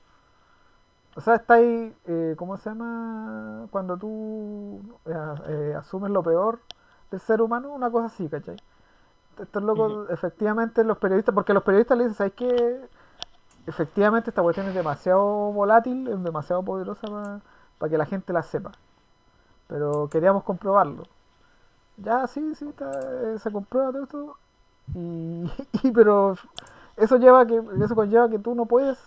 O sea, está ahí, ¿cómo se llama? Cuando tú asumes lo peor del ser humano, una cosa así, ¿cachai? Estos Ujú. locos, efectivamente, los periodistas, porque los periodistas le dicen, ¿sabes qué? Efectivamente, esta cuestión es demasiado volátil, es demasiado poderosa para que la gente la sepa. Pero queríamos comprobarlo. Ya, sí, sí, se comprueba todo esto. Pero eso conlleva que tú no puedes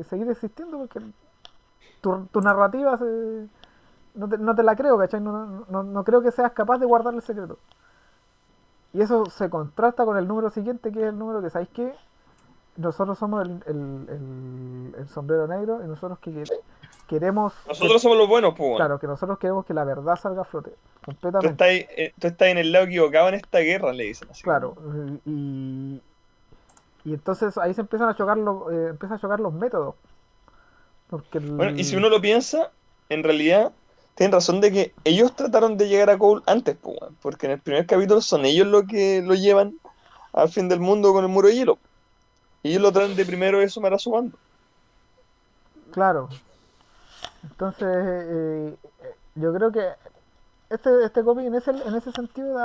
seguir existiendo porque tu narrativa no te la creo, ¿cachai? No creo que seas capaz de guardar el secreto. Y eso se contrasta con el número siguiente, que es el número que, ¿sabéis qué? Nosotros somos el sombrero negro y nosotros queremos Nosotros somos los buenos, pues, weón. claro, que nosotros queremos que la verdad salga a flote, Tú completamente. estás, tú estás en el lado equivocado en esta guerra, le dicen así Claro, como. y entonces ahí se empiezan a chocar empiezan a chocar los métodos, porque Bueno, y si uno lo piensa, en realidad tienen razón de que ellos trataron de llegar a Cole antes, pues, weón, porque en el primer capítulo son ellos los que lo llevan al fin del mundo con el muro de hielo. Y ellos lo tratan de primero de sumar a su bando. claro, entonces yo creo que este cómic en ese sentido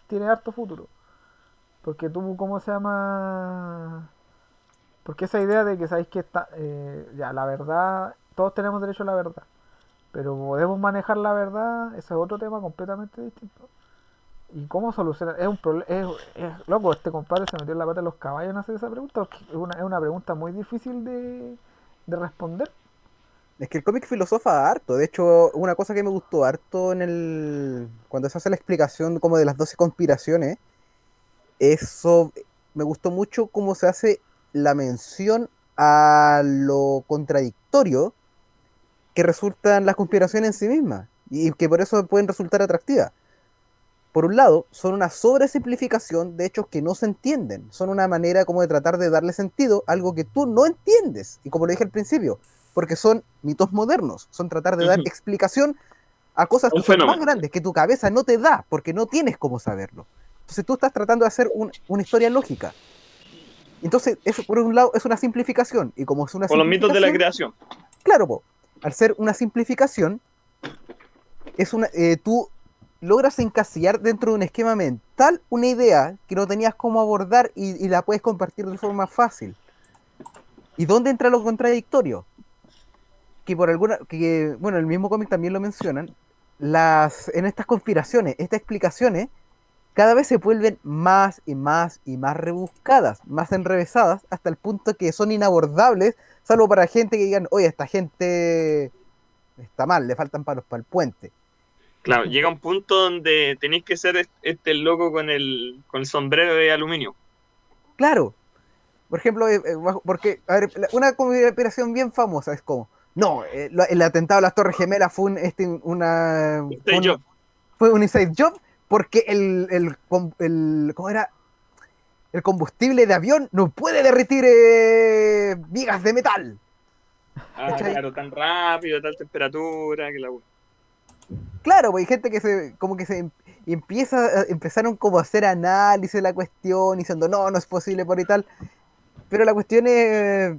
tiene harto futuro, porque tú, ¿cómo se llama? Porque esa idea de que sabéis que está, ya, la verdad, todos tenemos derecho a la verdad, pero podemos manejar la verdad, ese es otro tema completamente distinto. ¿Y cómo solucionar? Es un problema, loco, este compadre se metió en la pata de los caballos en hacer esa pregunta, porque es una pregunta muy difícil de responder. Es que el cómic filosofa harto. De hecho, una cosa que me gustó harto cuando se hace la explicación como de las 12 conspiraciones, eso me gustó mucho cómo se hace la mención a lo contradictorio que resultan las conspiraciones en sí mismas y que por eso pueden resultar atractivas. Por un lado, son una sobresimplificación de hechos que no se entienden. Son una manera como de tratar de darle sentido a algo que tú no entiendes. Y como lo dije al principio, porque son mitos modernos. Son tratar de dar Ujú. explicación a cosas Un que son más fenómeno. grandes, que tu cabeza no te da, porque no tienes cómo saberlo. Entonces tú estás tratando de hacer una historia lógica. Entonces, eso por un lado es una simplificación. Y como es una Con los mitos de la simplificación, creación. claro, po, al ser una simplificación, tú logras encasillar dentro de un esquema mental una idea que no tenías cómo abordar y la puedes compartir de forma fácil. ¿Y dónde entra lo contradictorio? Que por bueno, el mismo cómic también lo mencionan, en estas conspiraciones, estas explicaciones, cada vez se vuelven más y más y más rebuscadas, más enrevesadas, hasta el punto que son inabordables, salvo para gente que digan, oye, esta gente está mal, le faltan palos para el puente. Claro, llega un punto donde tenéis que ser este loco con el sombrero de aluminio. Claro, por ejemplo, porque, a ver, una conspiración bien famosa es como, no, el atentado a las Torres Gemelas fue Este yo. fue un inside job porque ¿cómo era? El combustible de avión no puede derretir vigas de metal. Ah, ¿Cachai? claro, tan rápido, tal temperatura, que la. Claro, pues hay gente que como que empezaron como a hacer análisis de la cuestión, diciendo, no, no es posible por y tal. Pero la cuestión es,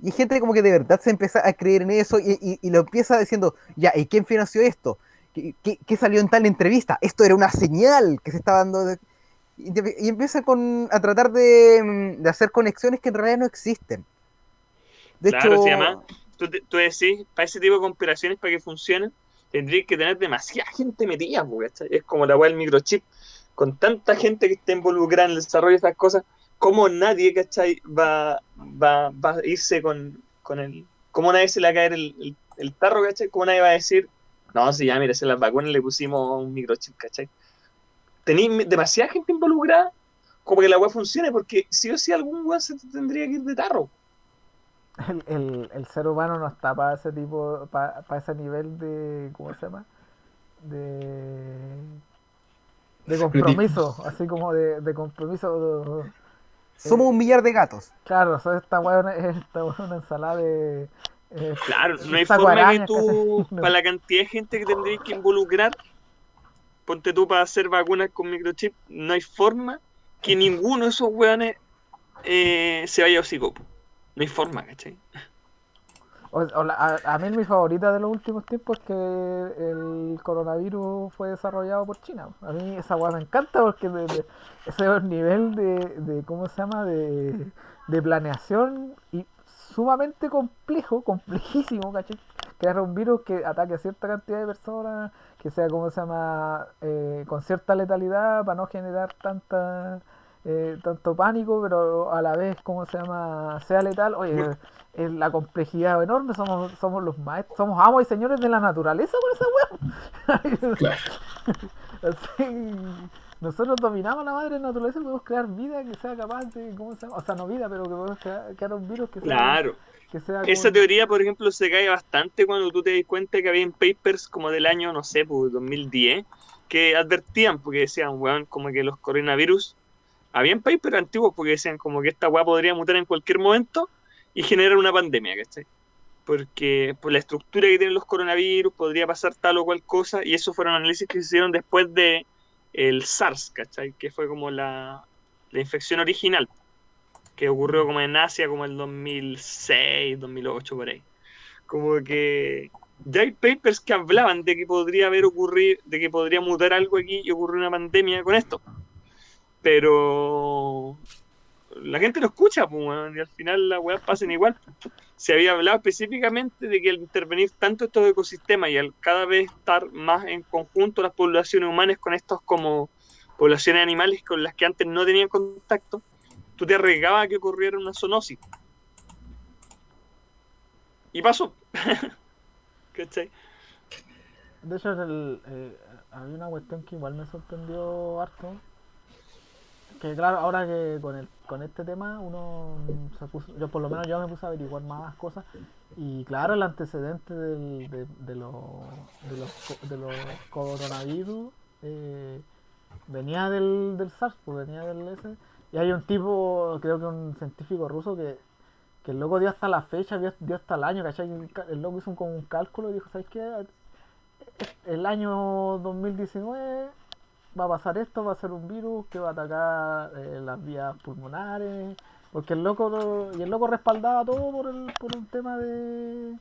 y hay gente como que de verdad se empieza a creer en eso y lo empieza diciendo, ya, ¿y quién financió esto? ¿Qué salió en tal entrevista? Esto era una señal que se estaba dando. Y empieza a tratar de hacer conexiones que en realidad no existen. De Claro, si además hecho, tú decís, para ese tipo de conspiraciones, para que funcionen, tendrías que tener demasiada gente metida, po, ¿cachai? Es como la weá del microchip. Con tanta gente que está involucrada en el desarrollo de estas cosas, ¿cómo nadie, ¿cachai? Va a irse con el. ¿Cómo nadie se le va a caer el tarro, ¿cachai? ¿Cómo nadie va a decir, no, si ya, mira, si a las vacunas le pusimos un microchip, ¿cachai? Tenéis demasiada gente involucrada como que la weá funcione, porque sí o sí algún weón se te tendría que ir de tarro. El ser humano no está para ese tipo, para ese nivel de, ¿cómo se llama? De, de Secretismo. compromiso, así como de compromiso. somos un millar de gatos. Claro, esta weá es una ensalada de Claro, no un hay saco de forma que arañas, ¿cachai? tú, No. para la cantidad de gente que tendrías que involucrar, ponte tú para hacer vacunas con microchip, no hay forma que ninguno de esos weones se vaya a hocicopo. No hay forma, ¿cachai? A mí mi favorita de los últimos tiempos es que el coronavirus fue desarrollado por China. A mí esa weá me encanta porque ese es el nivel ¿cómo se llama? De planeación y sumamente complejo, complejísimo, ¿cachai? Crear un virus que ataque a cierta cantidad de personas, que sea, ¿cómo se llama? Con cierta letalidad para no generar tanto pánico, pero a la vez, ¿cómo se llama? Sea letal. Oye, la complejidad enorme, somos los maestros, somos amos y señores de la naturaleza con esa weá. Claro. Así, nosotros dominamos la madre naturaleza, podemos crear vida que sea capaz de, ¿cómo se llama? O sea, no vida, pero que podemos crear un virus Claro. que sea Esa con... teoría, por ejemplo, se cae bastante cuando tú te das cuenta que había papers como del año, no sé, pues 2010, que advertían, porque decían, weón, como que los coronavirus, habían papers antiguos porque decían como que esta weá podría mutar en cualquier momento y generar una pandemia, ¿cachai? Porque por la estructura que tienen los coronavirus podría pasar tal o cual cosa, y esos fueron análisis que se hicieron después de el SARS, ¿cachai? Que fue como la infección original, que ocurrió como en Asia como el 2006, 2008, por ahí. Como que ya hay papers que hablaban de que podría haber ocurrido, de que podría mutar algo aquí y ocurrir una pandemia con esto. Pero la gente no escucha, pues, weón, y al final las weas pasan igual. Se había hablado específicamente de que al intervenir tanto estos ecosistemas y al cada vez estar más en conjunto las poblaciones humanas con estos como poblaciones animales con las que antes no tenían contacto, tú te arriesgabas a que ocurriera una zoonosis. Y pasó. ¿Cachai? De hecho, había una cuestión que igual me sorprendió harto. Que claro, ahora que con este tema uno se puso, yo por lo menos yo me puse a averiguar más cosas y claro, el antecedente de los coronavirus eh, venía del SARS, pues venía del ese. Y hay un tipo, creo que un científico ruso que el loco dio hasta la fecha, dio hasta el año, ¿cachai? El loco hizo como un cálculo y dijo, ¿sabes qué? El año 2019 va a pasar esto, va a ser un virus que va a atacar las vías pulmonares, porque el loco respaldaba todo por un tema de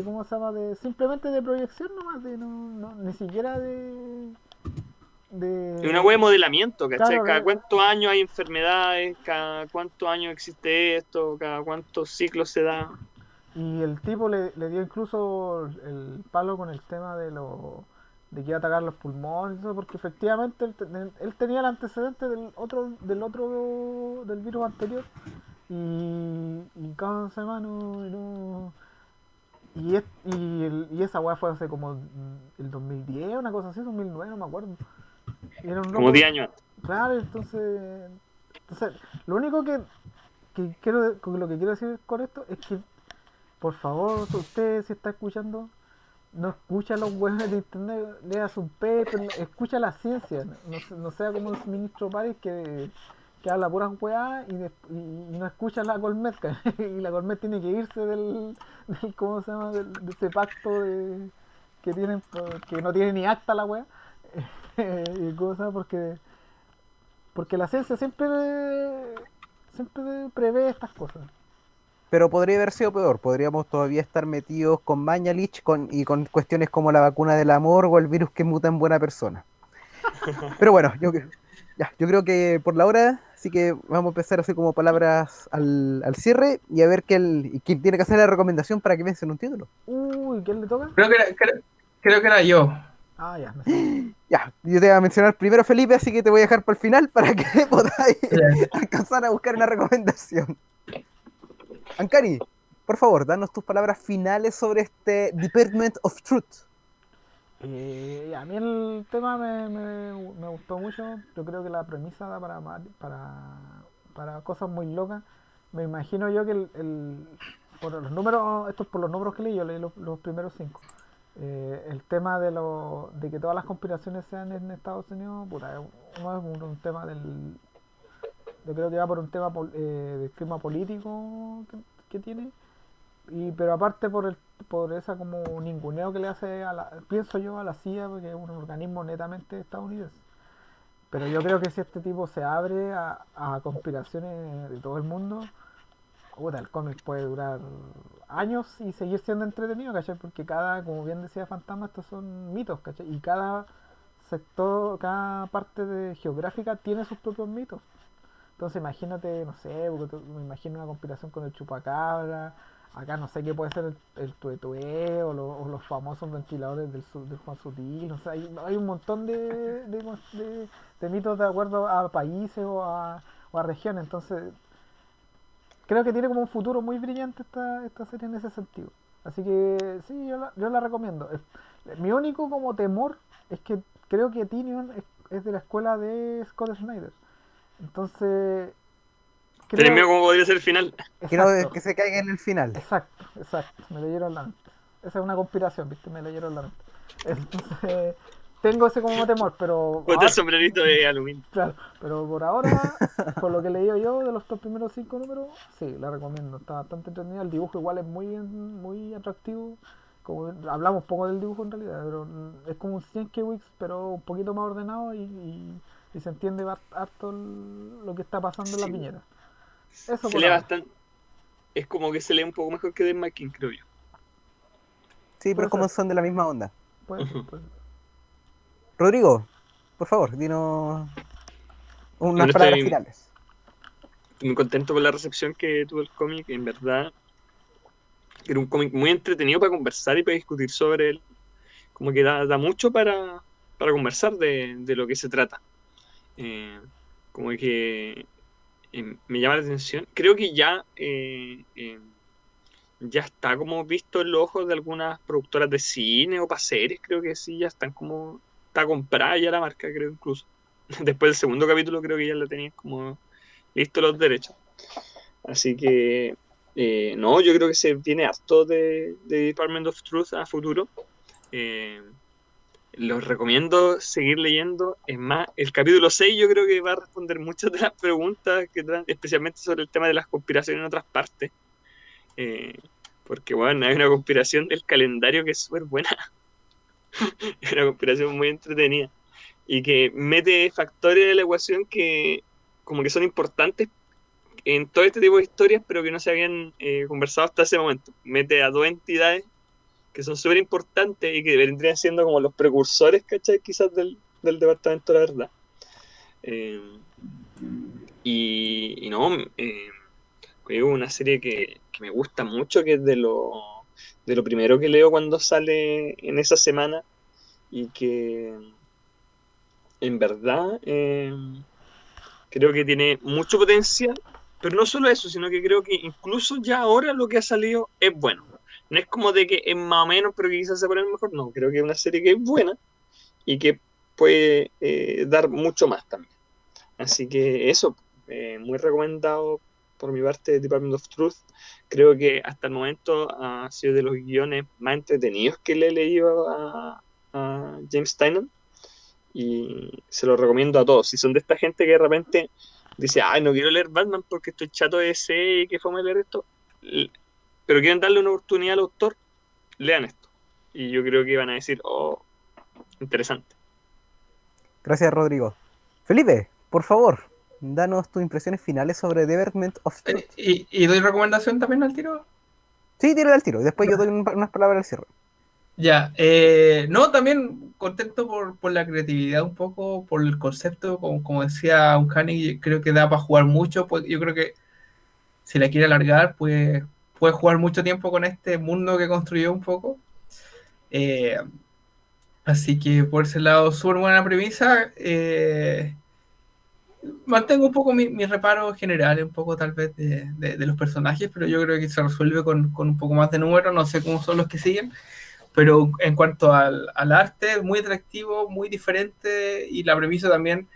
cómo se llama, de simplemente de proyección nomás, ni siquiera Es una web de de modelamiento, ¿cachai? claro, Cada cuántos años hay enfermedades, cada cuántos años existe esto, cada cuántos ciclos se da. y el tipo le dio incluso el palo con el tema de que iba a atacar los pulmones y todo, porque efectivamente él tenía el antecedente del virus anterior y cada semana y esa weá fue hace como el 2010, una cosa así, 2009, no me acuerdo. Y era un Como loco, 10 años antes. claro, entonces lo único que quiero, con lo que quiero decir con esto es que por favor, usted si está escuchando, no escucha a los huevones de internet, leas un paper, escucha la ciencia, no sea como el ministro París que habla puras weas y no escucha la Colmet, y la Colmet tiene que irse ¿cómo se llama? De ese pacto que tienen, que no tiene ni acta la wea, y cosas porque la ciencia siempre prevé estas cosas. Pero podría haber sido peor, podríamos todavía estar metidos con Mañalich y con cuestiones como la vacuna del amor o el virus que muta en buena persona. Pero bueno, yo creo que por la hora sí que vamos a empezar a hacer como palabras al cierre y a ver quién tiene que hacer la recomendación para que vencen un título. Uy, ¿quién le toca? Creo que era yo. Ah, ya, me salió. Ya, yo te voy a mencionar primero Felipe, así que te voy a dejar para el final para que podáis alcanzar a buscar una recomendación. Ancari, por favor, danos tus palabras finales sobre este Department of Truth. A mí el tema me gustó mucho. Yo creo que la premisa da para cosas muy locas. Me imagino yo que por los números, esto es por los números que leí, yo leí los primeros 5. El tema de que todas las conspiraciones sean en Estados Unidos, puta, uno es un tema yo creo que va por un tema de clima político que tiene. Pero aparte por esa como ninguneo que le hace pienso yo a la CIA, porque es un organismo netamente estadounidense. Pero yo creo que si este tipo se abre a conspiraciones de todo el mundo, puta, el cómic puede durar años y seguir siendo entretenido, ¿cachai? Porque como bien decía Fantasma, estos son mitos, ¿cachai? Y cada sector, cada parte geográfica tiene sus propios mitos. Entonces imagínate, no sé, me imagino una conspiración con el chupacabra. Acá no sé qué puede ser el tuetué o los famosos ventiladores del Juan Sutil. O sea, hay un montón de mitos de acuerdo a países o a regiones. Entonces creo que tiene como un futuro muy brillante esta serie en ese sentido. Así que sí, yo la recomiendo. Mi único como temor es que creo que Tynion es de la escuela de Scott Snyder. Entonces, ¿Tenés miedo cómo podría ser el final? Quiero exacto, que se caiga en el final. exacto, me leyeron la mente. Esa es una conspiración, ¿viste? Me leyeron la mente. Entonces, tengo ese como temor, pero Ponte el sombrerito de aluminio. claro, pero por ahora, por lo que he leído yo de los dos primeros 5 números, sí, la recomiendo. Está bastante entretenida. El dibujo igual es muy atractivo. Como hablamos poco del dibujo en realidad, pero es como un 100 Weeks, pero un poquito más ordenado y se entiende harto lo que está pasando en las Sí. viñetas. Eso Se por lee ahora. bastante. Es como que se lee un poco mejor que Dead King, creo yo. Sí, pero Puede es como ser, son de la misma onda. puede ser, Ujú. puede ser. Rodrigo, por favor, dinos unas Bueno, palabras estoy finales. muy contento con la recepción que tuvo el cómic. En verdad, era un cómic muy entretenido para conversar y para discutir sobre él. Como que da mucho para conversar de lo que se trata. Eh, como que me llama la atención. Creo que ya está como visto en los ojos de algunas productoras de cine o para series. Creo que sí, ya están como... Está comprada ya la marca, creo incluso. Después del segundo capítulo creo que ya la tenían como listo los derechos. Así que, no, yo creo que se viene harto de Department of Truth a futuro. Eh, los recomiendo seguir leyendo. Es más, el capítulo 6 yo creo que va a responder muchas de las preguntas que traen, especialmente sobre el tema de las conspiraciones en otras partes. Eh, porque, bueno, hay una conspiración del calendario que es súper buena. Es una conspiración muy entretenida. Y que mete factores de la ecuación que como que son importantes en todo este tipo de historias, pero que no se habían conversado hasta ese momento. Mete a dos entidades que son súper importantes y que vendrían siendo como los precursores, ¿cachai? Quizás del Departamento de la Verdad. Eh, y no, es una serie que me gusta mucho, que es de lo primero que leo cuando sale en esa semana y que en verdad creo que tiene mucho potencial, pero no solo eso, sino que creo que incluso ya ahora lo que ha salido es bueno. No es como de que es más o menos, pero que quizás se pone mejor. No, creo que es una serie que es buena y que puede dar mucho más también. Así que eso, muy recomendado por mi parte Department of Truth. Creo que hasta el momento ha sido de los guiones más entretenidos que le he leído a James Tynion y se lo recomiendo a todos. Si son de esta gente que de repente dice, ay, no quiero leer Batman porque estoy chato de ese y que fome leer esto, pero quieren darle una oportunidad al autor, lean esto. Y yo creo que van a decir, oh, interesante. Gracias, Rodrigo. Felipe, por favor, danos tus impresiones finales sobre Department of Truth. ¿Y doy recomendación también al tiro? Sí, tírale al tiro. Después yo doy unas palabras al cierre. Ya, no, también contento por la creatividad un poco, por el concepto, como decía Uncanny, creo que da para jugar mucho, pues yo creo que si la quiere alargar, pues puede jugar mucho tiempo con este mundo que construyó un poco. Eh, Así que por ese lado, súper buena premisa. Mantengo un poco mi reparo general, un poco tal vez de los personajes, pero yo creo que se resuelve con un poco más de número, no sé cómo son los que siguen. Pero en cuanto al arte, muy atractivo, muy diferente y la premisa también,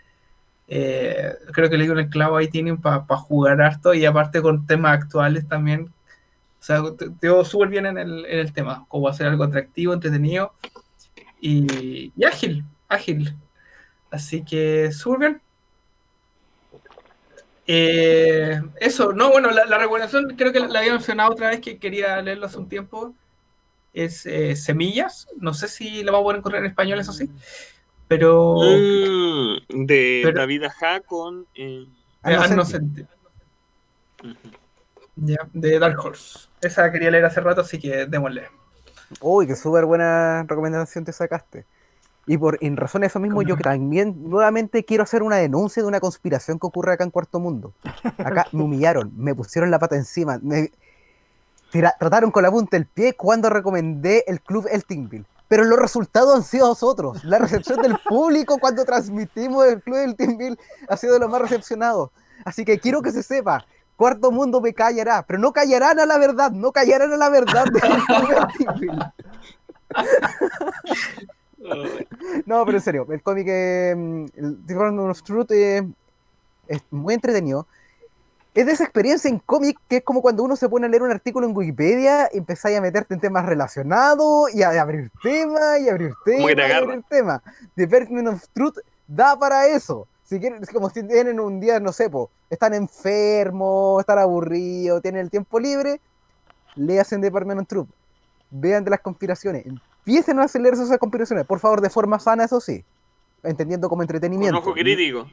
creo que le digo en el clavo ahí tienen para jugar harto y aparte con temas actuales también. O sea, te veo súper bien en el tema, como hacer algo atractivo, entretenido y ágil. Así que súper bien. Eso, no, bueno, la recomendación creo que la había mencionado otra vez que quería leerlo hace un tiempo. Es Semillas. No sé si la vamos a poder encontrar en español, eso sí. Pero, De pero David Aja con... No sé. Innocent, ya, de Dark Horse. Esa quería leer hace rato, así que démosle. Uy, qué súper buena recomendación te sacaste. Y en razón de eso mismo, yo que también nuevamente quiero hacer una denuncia de una conspiración que ocurre acá en Cuarto Mundo. Acá me humillaron, me pusieron la pata encima, trataron con la punta del pie cuando recomendé el Club El Teamville. Pero los resultados han sido otros. La recepción del público cuando transmitimos el Club El Teamville ha sido de lo más recepcionado. Así que quiero que se sepa, Cuarto Mundo me callará, pero no callarán a la verdad, no callarán a la verdad del Club El Teamville. Ay, No, No, pero en serio, el cómic, el Department of Truth, es muy entretenido. Es de esa experiencia en cómic que es como cuando uno se pone a leer un artículo en Wikipedia y empezáis a meterte en temas relacionados y a abrir temas y abrir Como que te temas y agarra. abrir temas. Department of Truth da para eso. Si quieren, es como si tienen un día, no sé, están enfermos, están aburridos, tienen el tiempo libre, léanse Department of Truth. Vean de las conspiraciones. Empiecen a leer esas conspiraciones, por favor, de forma sana, eso sí. Entendiendo como Con entretenimiento. ojo crítico.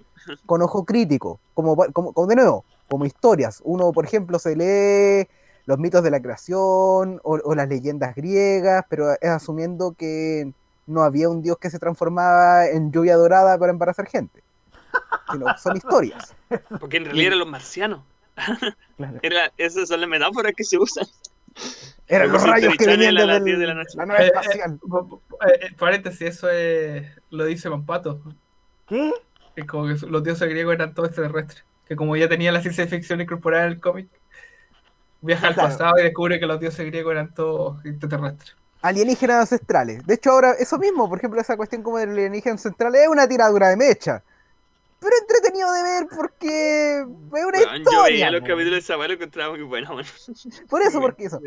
Con ojo crítico, como de nuevo, como historias. Uno, por ejemplo, se lee los mitos de la creación o las leyendas griegas, pero es asumiendo que no había un dios que se transformaba en lluvia dorada para embarazar gente. Sino son historias. Porque en realidad eran los marcianos. Claro. Esas son las metáforas que se usan. Eran los History rayos que Channel venían a las desde 10 de la noche. la nave espacial. Paréntesis, eso lo dice Mampato. ¿Qué? Que como que los dioses griegos eran todos extraterrestres. Que como ya tenía la ciencia ficción incorporada en el cómic, viaja al Claro. pasado y descubre que los dioses griegos eran todos extraterrestres. Alienígenas ancestrales. De hecho, ahora, eso mismo, por ejemplo, esa cuestión como de alienígenas ancestrales es una tiradura de mecha. Pero entretenido de ver porque es una Weón, yo historia. veía los po. capítulos de esa weá, lo encontraba muy bueno, weón. Por eso, porque eso.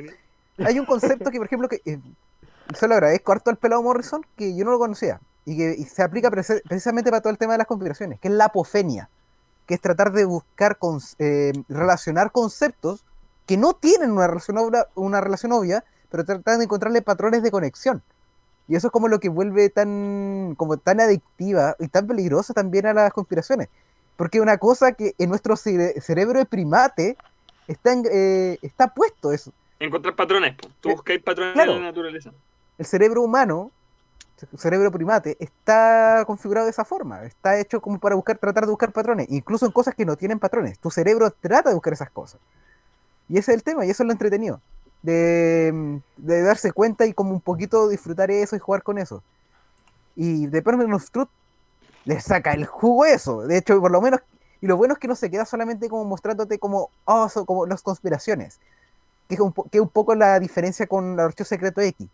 Hay un concepto que, por ejemplo, que se lo agradezco harto al pelado Morrison, que yo no lo conocía, y se aplica precisamente para todo el tema de las conspiraciones, que es la apofenia, que es tratar de buscar, relacionar conceptos que no tienen una relación obvia, pero tratar de encontrarle patrones de conexión. Y eso es como lo que vuelve como tan adictiva y tan peligrosa también a las conspiraciones. Porque una cosa que en nuestro cerebro de primate está puesto eso. Encontrar patrones, po. Tú buscáis patrones Claro. en la naturaleza. El cerebro humano, el cerebro primate, está configurado de esa forma. Está hecho como para tratar de buscar patrones, incluso en cosas que no tienen patrones. Tu cerebro trata de buscar esas cosas. Y ese es el tema, y eso es lo entretenido. De darse cuenta y como un poquito disfrutar eso y jugar con eso. Y Department of Truth le saca el jugo a eso. De hecho, por lo menos, y lo bueno es que no se queda solamente como mostrándote como las conspiraciones. Que es un poco la diferencia con el Archivo Secreto X.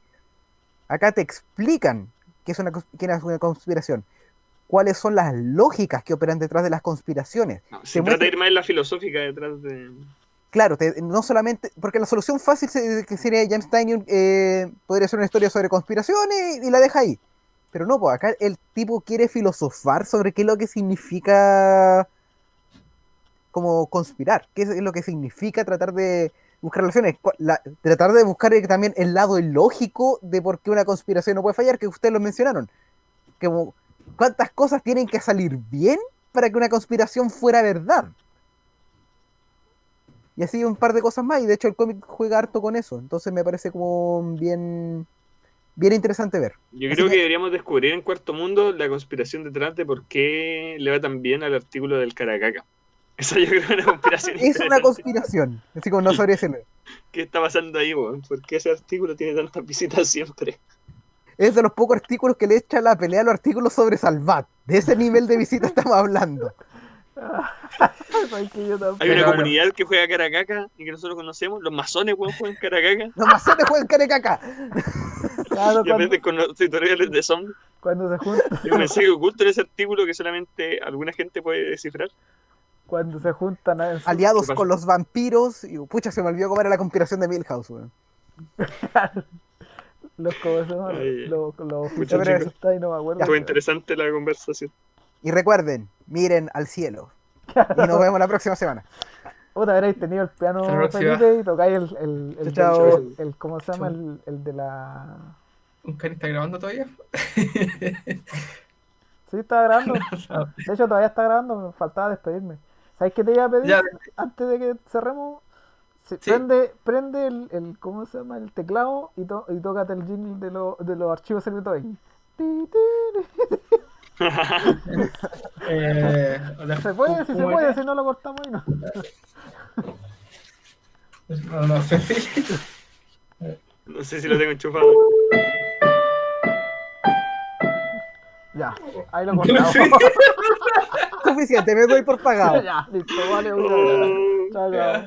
Acá te explican qué es una conspiración, cuáles son las lógicas que operan detrás de las conspiraciones. No, se trata de ir más en la filosófica detrás de. Claro, no solamente, porque la solución fácil que sería James Tynion podría ser una historia sobre conspiraciones y la deja ahí. Pero no, pues acá el tipo quiere filosofar sobre qué es lo que significa como conspirar, qué es lo que significa tratar de buscar relaciones, tratar de buscar también el lado ilógico de por qué una conspiración no puede fallar, que ustedes lo mencionaron. Como, ¿cuántas cosas tienen que salir bien para que una conspiración fuera verdad? Y así un par de cosas más, y de hecho el cómic juega harto con eso, entonces me parece como bien interesante ver. Yo Así creo que- que deberíamos descubrir en Cuarto Mundo la conspiración detrás de por qué le va tan bien al artículo del Caracaca. Esa yo creo que es una conspiración Es una interesante. conspiración, así como no sabría decirlo. ¿Qué está pasando ahí, weón? ¿Por qué ese artículo tiene tantas visitas siempre? Es de los pocos artículos que le echa la pelea a los artículos sobre Salvat. De ese nivel de visita estamos hablando. ¿Sabes que yo tampoco? Hay una Pero, comunidad que juega Caracaca y que nosotros conocemos. Los masones, weón, juegan Caracaca Los masones juegan carecaca. Claro, y aprenden con los tutoriales de zombies. cuando se juntan, Hay un mensaje oculto en ese artículo que solamente alguna gente puede descifrar. cuando se juntan en su- Aliados ¿Qué pasa? con los vampiros. Y pucha, se me olvidó cómo era la conspiración de Milhouse, weón. los ¿cómo se llama? Ay, Los Pucha, oficiales chicos. de Stay, no me acuerdo. Estuvo interesante la conversación. Y recuerden, miren al cielo. Y nos vemos la próxima semana. Puta, habréis tenido el piano, Hasta la próxima. Felipe, y tocáis el Chao. ¿cómo se llama? Chao. El de la... ¿Un Cani está grabando todavía? Sí, está grabando. De hecho, todavía está grabando, me faltaba despedirme. ¿Sabes qué te iba a pedir? Ya. Antes de que cerremos, Sí. prende ¿cómo se llama? El teclado y tócate el jingle de los archivos secretos X. Ti, ti, ti. Hola. Se puede, si se ¿Cómo puede, era? si no lo cortamos y no. No sé si. No sé si lo tengo enchufado. Ya, ahí lo cortamos. Sí. Suficiente, me doy por pagado. Ya, listo, vale, muchas gracias. Chao, chao.